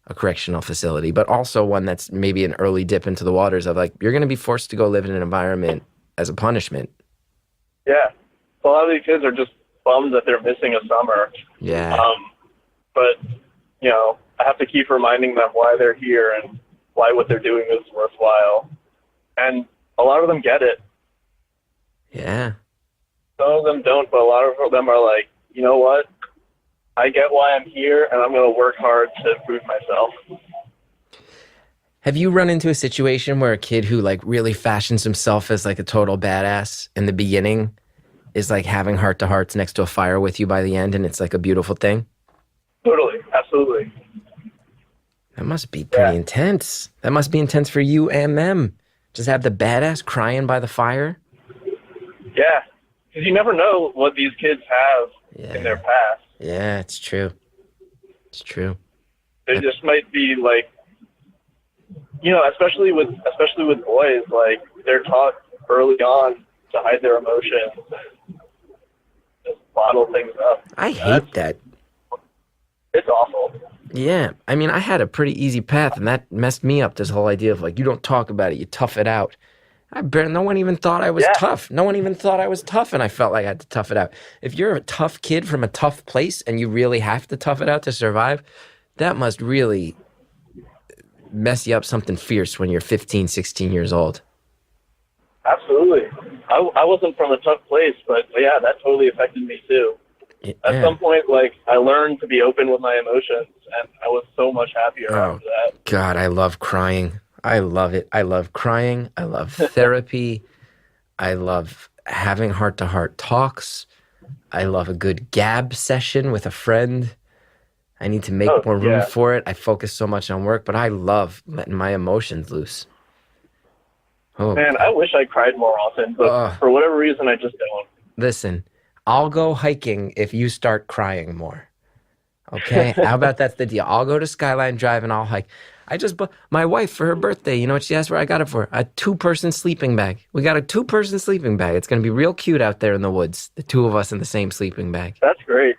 A: a correctional facility, but also one that's maybe an early dip into the waters of like, you're going to be forced to go live in an environment as a punishment.
D: Yeah. A lot of these kids are just bummed that they're missing a summer.
A: Yeah.
D: But, you know, I have to keep reminding them why they're here and why what they're doing is worthwhile. And a lot of them get it.
A: Yeah.
D: Some of them don't, but a lot of them are like, you know what? I get why I'm here, and I'm going to work hard to prove myself.
A: Have you run into a situation where a kid who like really fashions himself as like a total badass in the beginning is like having heart-to-hearts next to a fire with you by the end, and it's like a beautiful thing?
D: Totally. Absolutely.
A: That must be pretty intense. That must be intense for you and them. Just have the badass crying by the fire?
D: Yeah. Because you never know what these kids have in their past.
A: Yeah, it's true. It's true.
D: They just might be like, you know, especially with boys, like they're taught early on to hide their emotions and just bottle things up.
A: I hate that.
D: It's awful.
A: Yeah, I mean, I had a pretty easy path, and that messed me up. This whole idea of like, you don't talk about it, you tough it out. No one even thought I was tough. No one even thought I was tough, and I felt like I had to tough it out. If you're a tough kid from a tough place and you really have to tough it out to survive, that must really mess you up something fierce when you're 15, 16 years old.
D: Absolutely. I wasn't from a tough place, but yeah, that totally affected me too. Yeah. At some point, like, I learned to be open with my emotions, and I was so much happier after that.
A: God, I love crying. I love it. I love crying. I love therapy. I love having heart-to-heart talks. I love a good gab session with a friend. I need to make more room for it. I focus so much on work, but I love letting my emotions loose. Oh,
D: man, I wish I cried more often, but for whatever reason, I just don't.
A: Listen, I'll go hiking if you start crying more. Okay? How about that's the deal? I'll go to Skyline Drive and I'll hike. I just bought my wife for her birthday. You know what she asked for? I got it for her. A 2-person sleeping bag. We got a 2-person sleeping bag. It's going to be real cute out there in the woods. The two of us in the same sleeping bag.
D: That's great.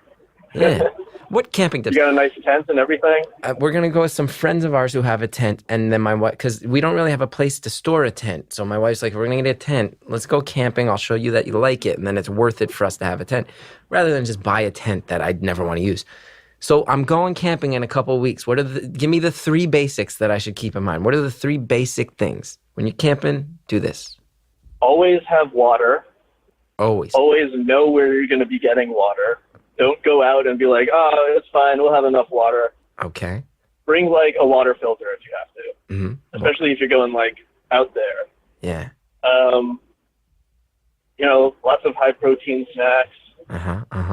A: Yeah. What camping tips?
D: You got a nice tent and everything?
A: We're going to go with some friends of ours who have a tent, and then my wife, because we don't really have a place to store a tent. So my wife's like, we're going to get a tent. Let's go camping. I'll show you that you like it, and then it's worth it for us to have a tent, rather than just buy a tent that I'd never want to use. So I'm going camping in a couple of weeks. Give me the 3 basics that I should keep in mind. What are the 3 basic things? When you're camping, do this.
D: Always have water.
A: Always.
D: Always know where you're going to be getting water. Don't go out and be like, oh, it's fine, we'll have enough water.
A: Okay.
D: Bring, like, a water filter if you have to.
A: Mm-hmm.
D: Especially if you're going, like, out there.
A: Yeah.
D: You know, lots of high-protein snacks.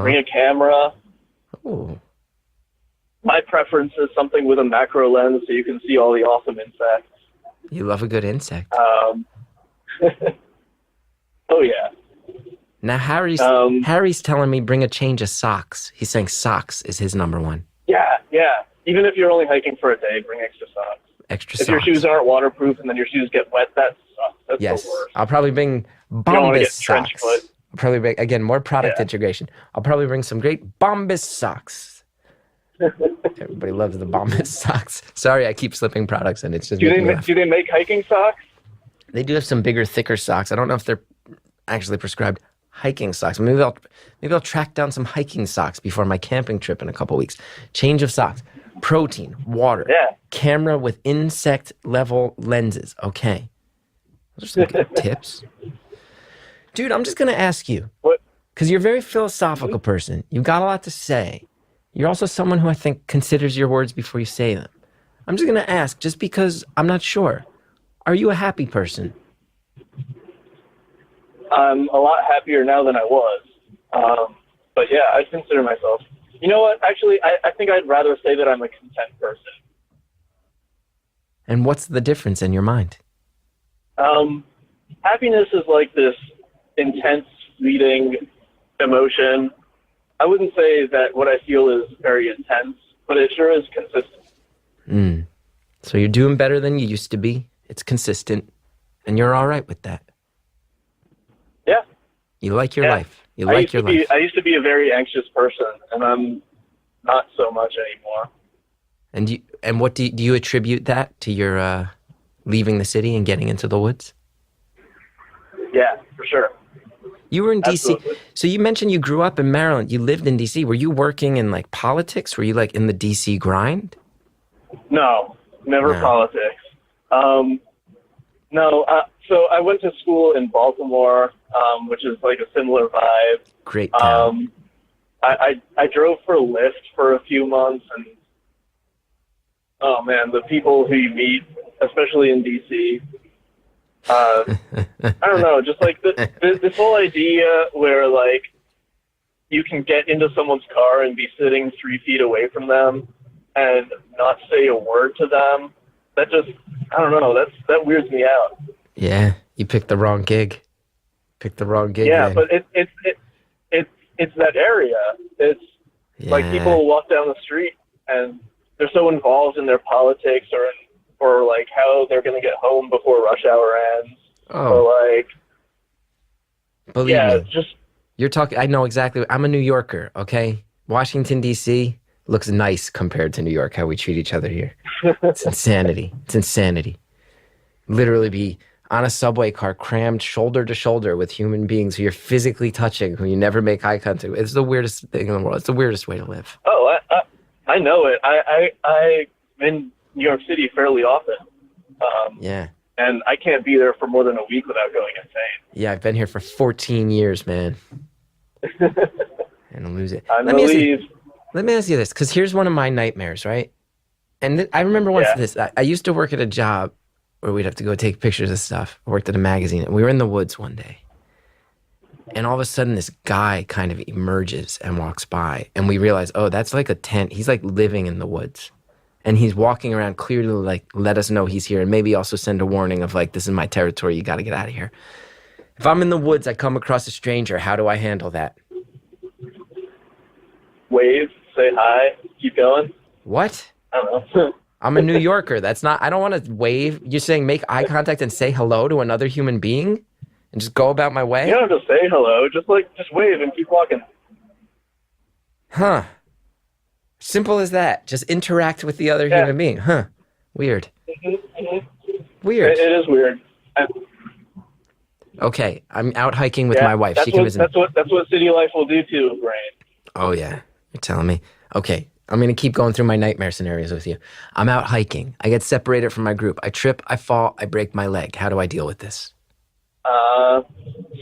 D: Bring a camera.
A: Ooh.
D: My preference is something with a macro lens so you can see all the awesome insects.
A: You love a good insect.
D: Oh, yeah.
A: Now, Harry's telling me bring a change of socks. He's saying socks is his number 1.
D: Yeah. Even if you're only hiking for a day, bring extra socks. If your shoes aren't waterproof and then your shoes get wet, that sucks. That's the worst.
A: I'll probably bring Bombas socks. I'll probably bring, again, more product integration. I'll probably bring some great Bombas socks. Everybody loves the Bombas socks. Sorry, I keep slipping products in. It's just
D: do they make hiking socks?
A: They do have some bigger, thicker socks. I don't know if they're actually prescribed hiking socks. Maybe I'll track down some hiking socks before my camping trip in a couple weeks. Change of socks, protein, water, camera with insect level lenses. Okay, those are some good tips, dude. I'm just gonna ask you, because you're a very philosophical person. You've got a lot to say. You're also someone who I think considers your words before you say them. I'm just gonna ask, just because I'm not sure. Are you a happy person?
D: I'm a lot happier now than I was. But yeah, I consider myself. You know what? Actually, I think I'd rather say that I'm a content person.
A: And what's the difference in your mind?
D: Happiness is like this intense, fleeting emotion. I wouldn't say that what I feel is very intense, but it sure is consistent.
A: So you're doing better than you used to be. It's consistent, and you're all right with that.
D: Yeah.
A: You like your life. You like your life.
D: I used to be a very anxious person, and I'm not so much anymore.
A: And what do you attribute that to your leaving the city and getting into the woods?
D: Yeah, for sure.
A: You were in D.C.
D: Absolutely.
A: So you mentioned you grew up in Maryland. You lived in D.C. Were you working in like politics? Were you like in the D.C. grind?
D: No, never politics. So I went to school in Baltimore, which is like a similar vibe.
A: Great town.
D: I drove for Lyft for a few months, and oh man, the people who you meet, especially in DC, I don't know, just like this whole idea where like you can get into someone's car and be sitting 3 feet away from them and not say a word to them. That just, I don't know, that weirds me out.
A: Yeah, you picked the wrong gig.
D: Yeah, man. But it's that area. It's like people will walk down the street and they're so involved in their politics or like how they're going to get home before rush hour ends. Or like,
A: believe me, you're talking. I know exactly. I'm a New Yorker. Okay, Washington D.C. looks nice compared to New York. How we treat each other here. It's insanity. It's insanity. Literally be on a subway car crammed shoulder to shoulder with human beings who you're physically touching, who you never make eye contact with. It's the weirdest thing in the world. It's the weirdest way to live.
D: Oh, I know it. I'm in New York City fairly often. And I can't be there for more than a week without going insane.
A: Yeah, I've been here for 14 years, man. And I'll lose it.
D: Let
A: me ask you this, because here's one of my nightmares, right? And I remember once I used to work at a job where we'd have to go take pictures of stuff. I worked at a magazine, and we were in the woods one day. And all of a sudden, this guy kind of emerges and walks by, and we realize, oh, that's like a tent. He's like living in the woods. And he's walking around clearly like, let us know he's here, and maybe also send a warning of like, this is my territory, you got to get out of here. If I'm in the woods, I come across a stranger, how do I handle that?
D: Wave, say hi, keep going.
A: What?
D: I don't know.
A: I'm a New Yorker. I don't want to wave. You're saying make eye contact and say hello to another human being and just go about my way?
D: You don't have to say hello. Just wave and keep walking.
A: Huh. Simple as that. Just interact with the other human being. Huh. Weird. Weird.
D: It is weird.
A: Okay, I'm out hiking with my wife.
D: That's what city life will do to a brain.
A: Oh, yeah. You're telling me. Okay, I'm going to keep going through my nightmare scenarios with you. I'm out hiking. I get separated from my group. I trip, I fall, I break my leg. How do I deal with this?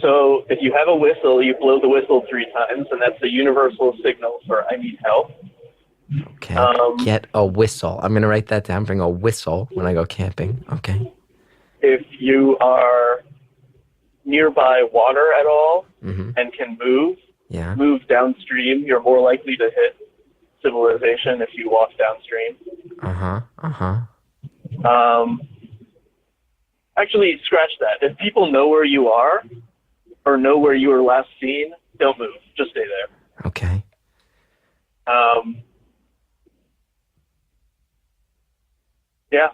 D: So if you have a whistle, you blow the whistle 3 times, and that's the universal signal for I need help.
A: Okay, get a whistle. I'm going to write that down. Bring a whistle when I go camping. Okay.
D: If you are nearby water at all and can move downstream, you're more likely to hit civilization if you walk downstream. Actually, scratch that. If people know where you are or know where you were last seen, don't move. Just stay there.
A: Okay.
D: Yeah.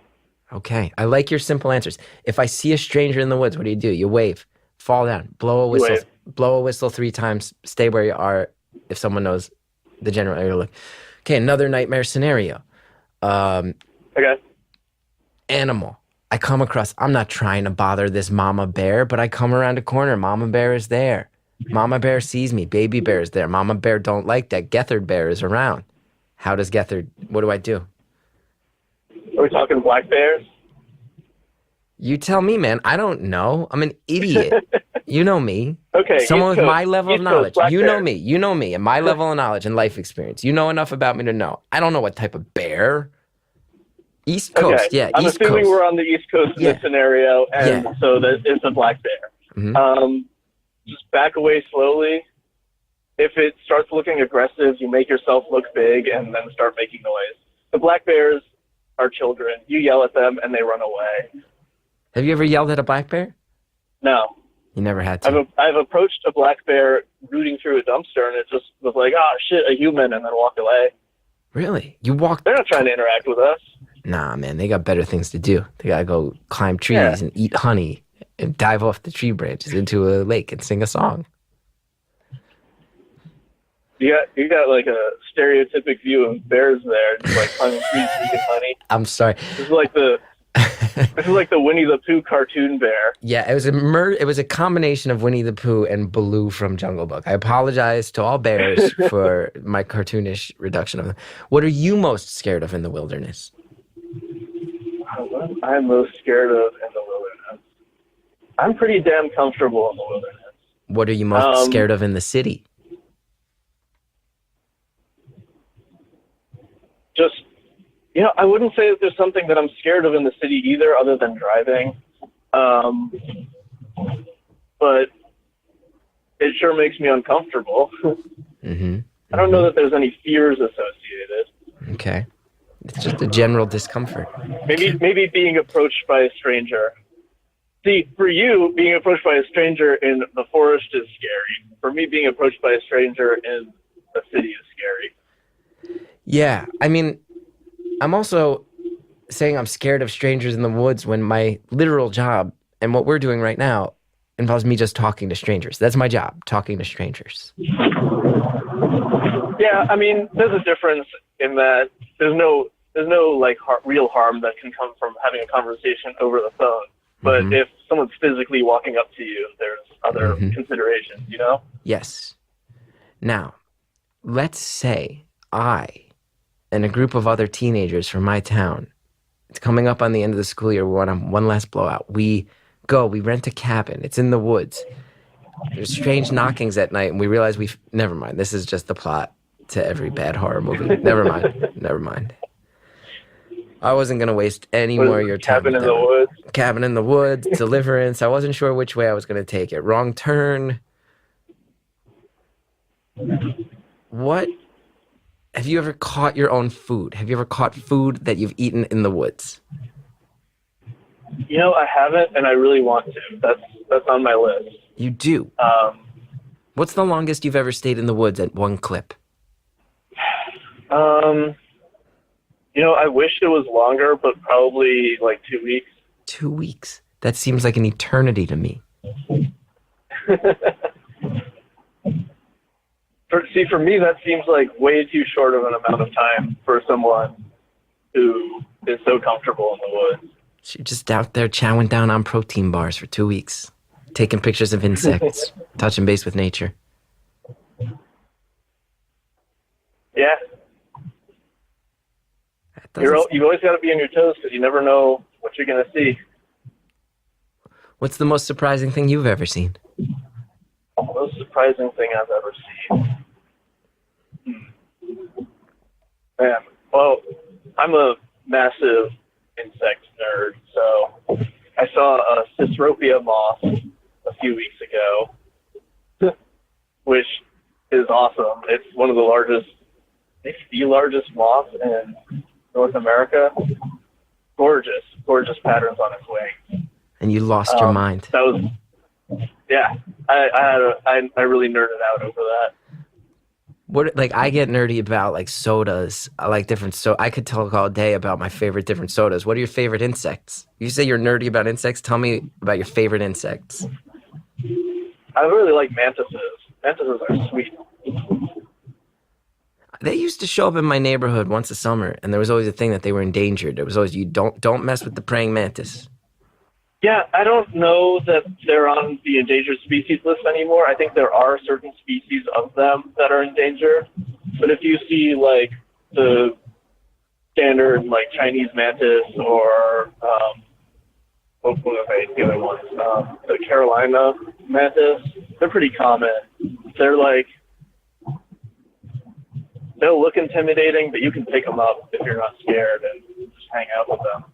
A: Okay. I like your simple answers. If I see a stranger in the woods, what do? You wave, fall down, blow a whistle, blow a whistle 3 times, stay where you are if someone knows the general area. Look. Okay, another nightmare scenario.
D: Okay.
A: Animal. I come across, I'm not trying to bother this mama bear, but I come around a corner. Mama bear is there. Mama bear sees me. Baby bear is there. Mama bear don't like that. Gethard bear is around. How does Gethard, what do I do?
D: Are we talking black bears?
A: You tell me, man. I don't know. I'm an idiot. You know me.
D: Okay.
A: Someone with my level of knowledge. You know
D: bear.
A: me. You know me and my level of knowledge and life experience. You know enough about me to know. I don't know what type of bear. East Coast,
D: okay.
A: yeah.
D: I'm
A: East
D: assuming
A: Coast.
D: we're on the East Coast in this scenario, and so that it's a black bear. Just back away slowly. If it starts looking aggressive, you make yourself look big and then start making noise. The black bears are children. You yell at them and they run away.
A: Have you ever yelled at a black bear?
D: No.
A: You never had to.
D: I've approached a black bear rooting through a dumpster, and it just was like, oh, shit, a human, and then walked away.
A: Really? You walked?
D: They're not trying to interact with us.
A: Nah, man, they got better things to do. They gotta go climb trees and eat honey and dive off the tree branches into a lake and sing a song.
D: You got like a stereotypic view of bears there, just like climbing trees and eating honey.
A: I'm sorry.
D: This is like the Winnie the Pooh cartoon bear.
A: Yeah, it was a combination of Winnie the Pooh and Baloo from Jungle Book. I apologize to all bears for my cartoonish reduction of them. What are you most scared of in the wilderness?
D: What I'm most scared of in the wilderness. I'm pretty damn comfortable in the wilderness.
A: What are you most scared of in the city?
D: Just, I wouldn't say that there's something that I'm scared of in the city either, other than driving. But it sure makes me uncomfortable. I don't know that there's any fears associated.
A: Okay. It's just a general discomfort.
D: Maybe being approached by a stranger. See, for you, being approached by a stranger in the forest is scary. For me, being approached by a stranger in the city is scary.
A: Yeah, I mean, I'm also saying I'm scared of strangers in the woods when my literal job and what we're doing right now involves me just talking to strangers. That's my job, talking to strangers.
D: Yeah, I mean, there's a difference in that there's no like real harm that can come from having a conversation over the phone. But if someone's physically walking up to you, there's other considerations,
A: Yes. Now, let's say I and a group of other teenagers from my town, it's coming up on the end of the school year, we're on one last blowout. We rent a cabin. It's in the woods. There's strange knockings at night, and we realize never mind. This is just the plot to every bad horror movie. Never mind. I wasn't going to waste any more of your time.
D: Cabin in the woods.
A: Cabin in the woods, Deliverance. I wasn't sure which way I was going to take it. Wrong turn. What? Have you ever caught your own food? Have you ever caught food that you've eaten in the woods?
D: I haven't, and I really want to. That's on my list.
A: You do? What's the longest you've ever stayed in the woods at one clip?
D: I wish it was longer, but probably like 2 weeks.
A: 2 weeks? That seems like an eternity to me.
D: For me, that seems like way too short of an amount of time for someone who is so comfortable in the woods.
A: She's just out there chowing down on protein bars for 2 weeks, taking pictures of insects, touching base with nature.
D: Yeah. You've always got to be on your toes because you never know what you're going to see.
A: What's the most surprising thing you've ever seen?
D: The most surprising thing I've ever seen. Man, well, I'm a massive insect nerd, so I saw a Cicropia moth a few weeks ago, which is awesome. It's one of the largest, maybe the largest moth in North America. Gorgeous patterns on its wings.
A: And you lost your mind.
D: That was, yeah. I really nerded out over that.
A: What, like, I get nerdy about like sodas. I like different I could talk all day about my favorite different sodas. What are your favorite insects? You say you're nerdy about insects. Tell me about your favorite insects.
D: I really like mantises. Mantises are sweet.
A: They used to show up in my neighborhood once a summer, and there was always a thing that they were endangered. It was always, you don't mess with the praying mantis.
D: Yeah, I don't know that they're on the endangered species list anymore. I think there are certain species of them that are endangered. But if you see like the standard like Chinese mantis or what are they, the other ones? The Carolina mantis, they're pretty common. They're like, they'll look intimidating, but you can pick them up if you're not scared and just hang out with them.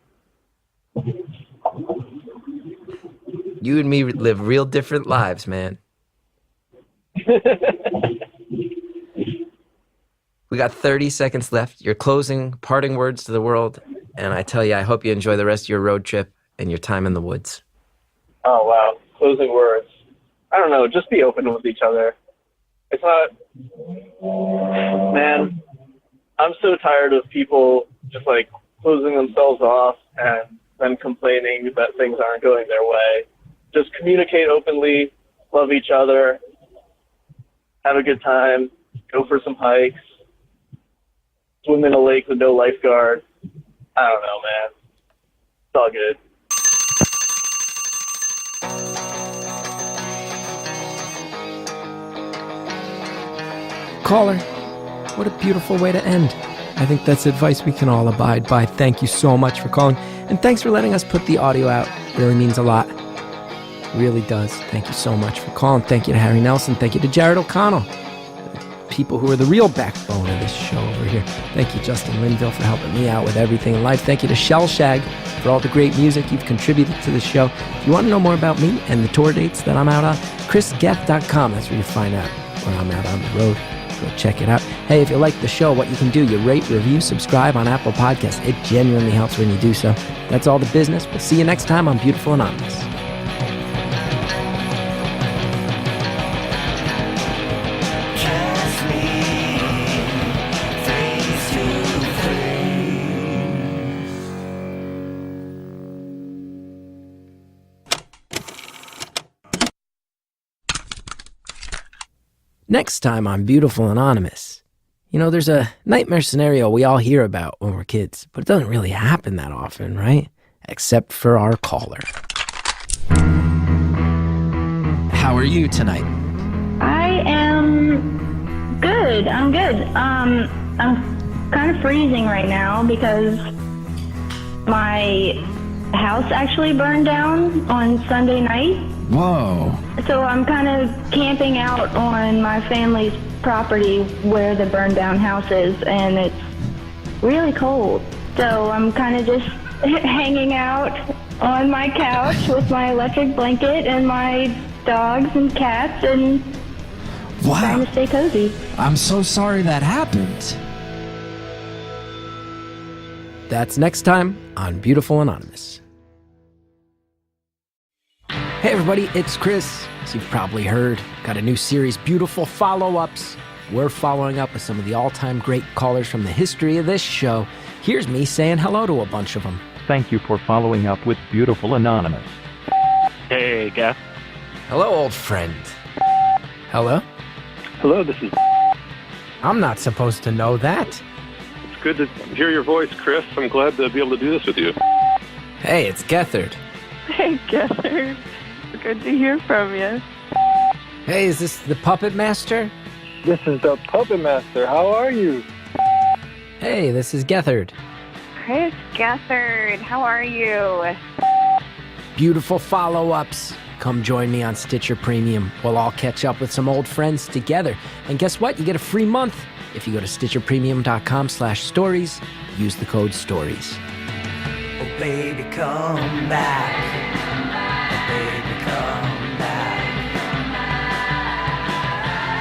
A: You and me live real different lives, man. We got 30 seconds left. Your closing, parting words to the world. And I tell you, I hope you enjoy the rest of your road trip and your time in the woods.
D: Oh, wow. Closing words. I don't know. Just be open with each other. It's not... Man, I'm so tired of people just, like, closing themselves off and then complaining that things aren't going their way. Just communicate openly, love each other, have a good time, go for some hikes, swim in a lake with no lifeguard. I don't know, man. It's all good.
A: Caller, what a beautiful way to end. I think that's advice we can all abide by. Thank you so much for calling, and thanks for letting us put the audio out. It really means a lot. Really does. Thank you so much for calling. Thank you to Harry Nelson. Thank you to Jared O'Connell. People who are the real backbone of this show over here. Thank you, Justin Linville, for helping me out with everything in life. Thank you to Shellshag for all the great music you've contributed to the show. If you want to know more about me and the tour dates that I'm out on, chrisgeth.com. That's where you find out when I'm out on the road. Go check it out. Hey, if you like the show, what you can do, you rate, review, subscribe on Apple Podcasts. It genuinely helps when you do so. That's all the business. We'll see you next time on Beautiful Anonymous. Next time on Beautiful Anonymous. You know, there's a nightmare scenario we all hear about when we're kids, but it doesn't really happen that often, right? Except for our caller. How are you tonight?
E: I am good. I'm good. I'm kind of freezing right now because my house actually burned down on Sunday night.
A: Whoa.
E: So I'm kind of camping out on my family's property where the burned down house is, and it's really cold. So I'm kind of just hanging out on my couch with my electric blanket and my dogs and cats and trying to stay cozy.
F: I'm so sorry that happened.
A: That's next time on Beautiful Anonymous. Hey everybody, it's Chris. As you've probably heard, got a new series, Beautiful Follow-Ups. We're following up with some of the all-time great callers from the history of this show. Here's me saying hello to a bunch of them.
C: Thank you for following up with Beautiful Anonymous.
G: Hey, Gaff.
A: Hello, old friend. Hello?
G: Hello, this is...
A: I'm not supposed to know that.
G: It's good to hear your voice, Chris. I'm glad to be able to do this with you.
A: Hey, it's Gethard.
H: Hey, Gethard. Good to hear from you.
A: Hey, is this the Puppet Master?
I: This is the Puppet Master. How are you?
A: Hey, this is Gethard.
H: Chris Gethard, how are you?
A: Beautiful follow-ups. Come join me on Stitcher Premium. We'll all catch up with some old friends together. And guess what? You get a free month if you go to stitcherpremium.com/stories. Use the code STORIES.
B: Oh baby, come back. Oh baby, come back.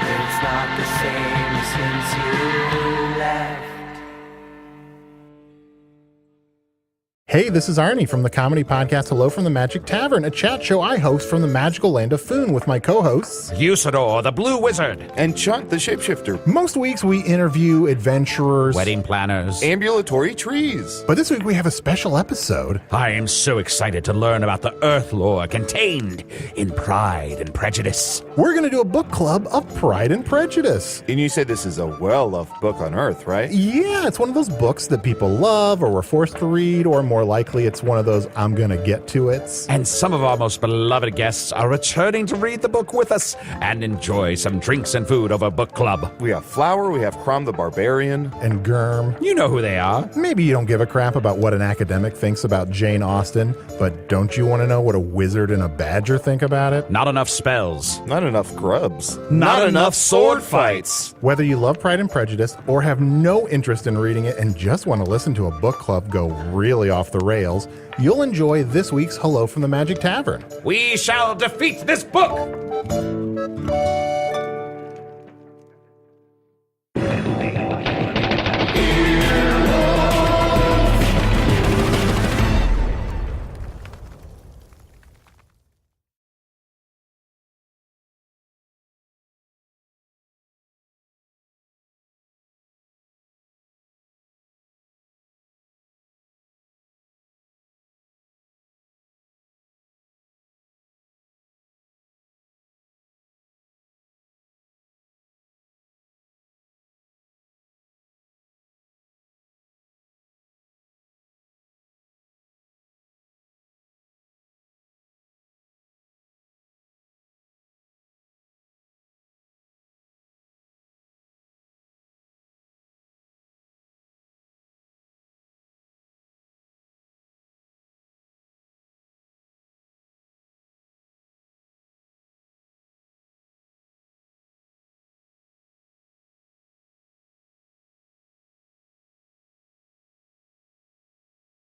B: It's not the same since you left.
J: Hey, this is Arnie from the comedy podcast Hello from the Magic Tavern, a chat show I host from the magical land of Foon with my co-hosts
K: Usador, the Blue Wizard,
L: and Chuck, the Shapeshifter.
J: Most weeks we interview adventurers,
K: wedding planners,
L: ambulatory trees.
J: But this week we have a special episode.
K: I am so excited to learn about the Earth lore contained in Pride and Prejudice.
J: We're going to do a book club of Pride and Prejudice.
L: And you said this is a well-loved book on Earth, right?
J: Yeah, it's one of those books that people love or were forced to read, or more likely it's one of those I'm gonna get to it.
K: And some of our most beloved guests are returning to read the book with us and enjoy some drinks and food over book club.
L: We have Flower, we have Crom the Barbarian,
J: and Germ.
K: You know who they are.
J: Maybe you don't give a crap about what an academic thinks about Jane Austen, but don't you want to know what a wizard and a badger think about it?
K: Not enough spells.
L: Not enough grubs.
K: Not enough sword fights.
J: Whether you love Pride and Prejudice or have no interest in reading it and just want to listen to a book club go really off the rails, you'll enjoy this week's Hello from the Magic Tavern.
K: We shall defeat this book!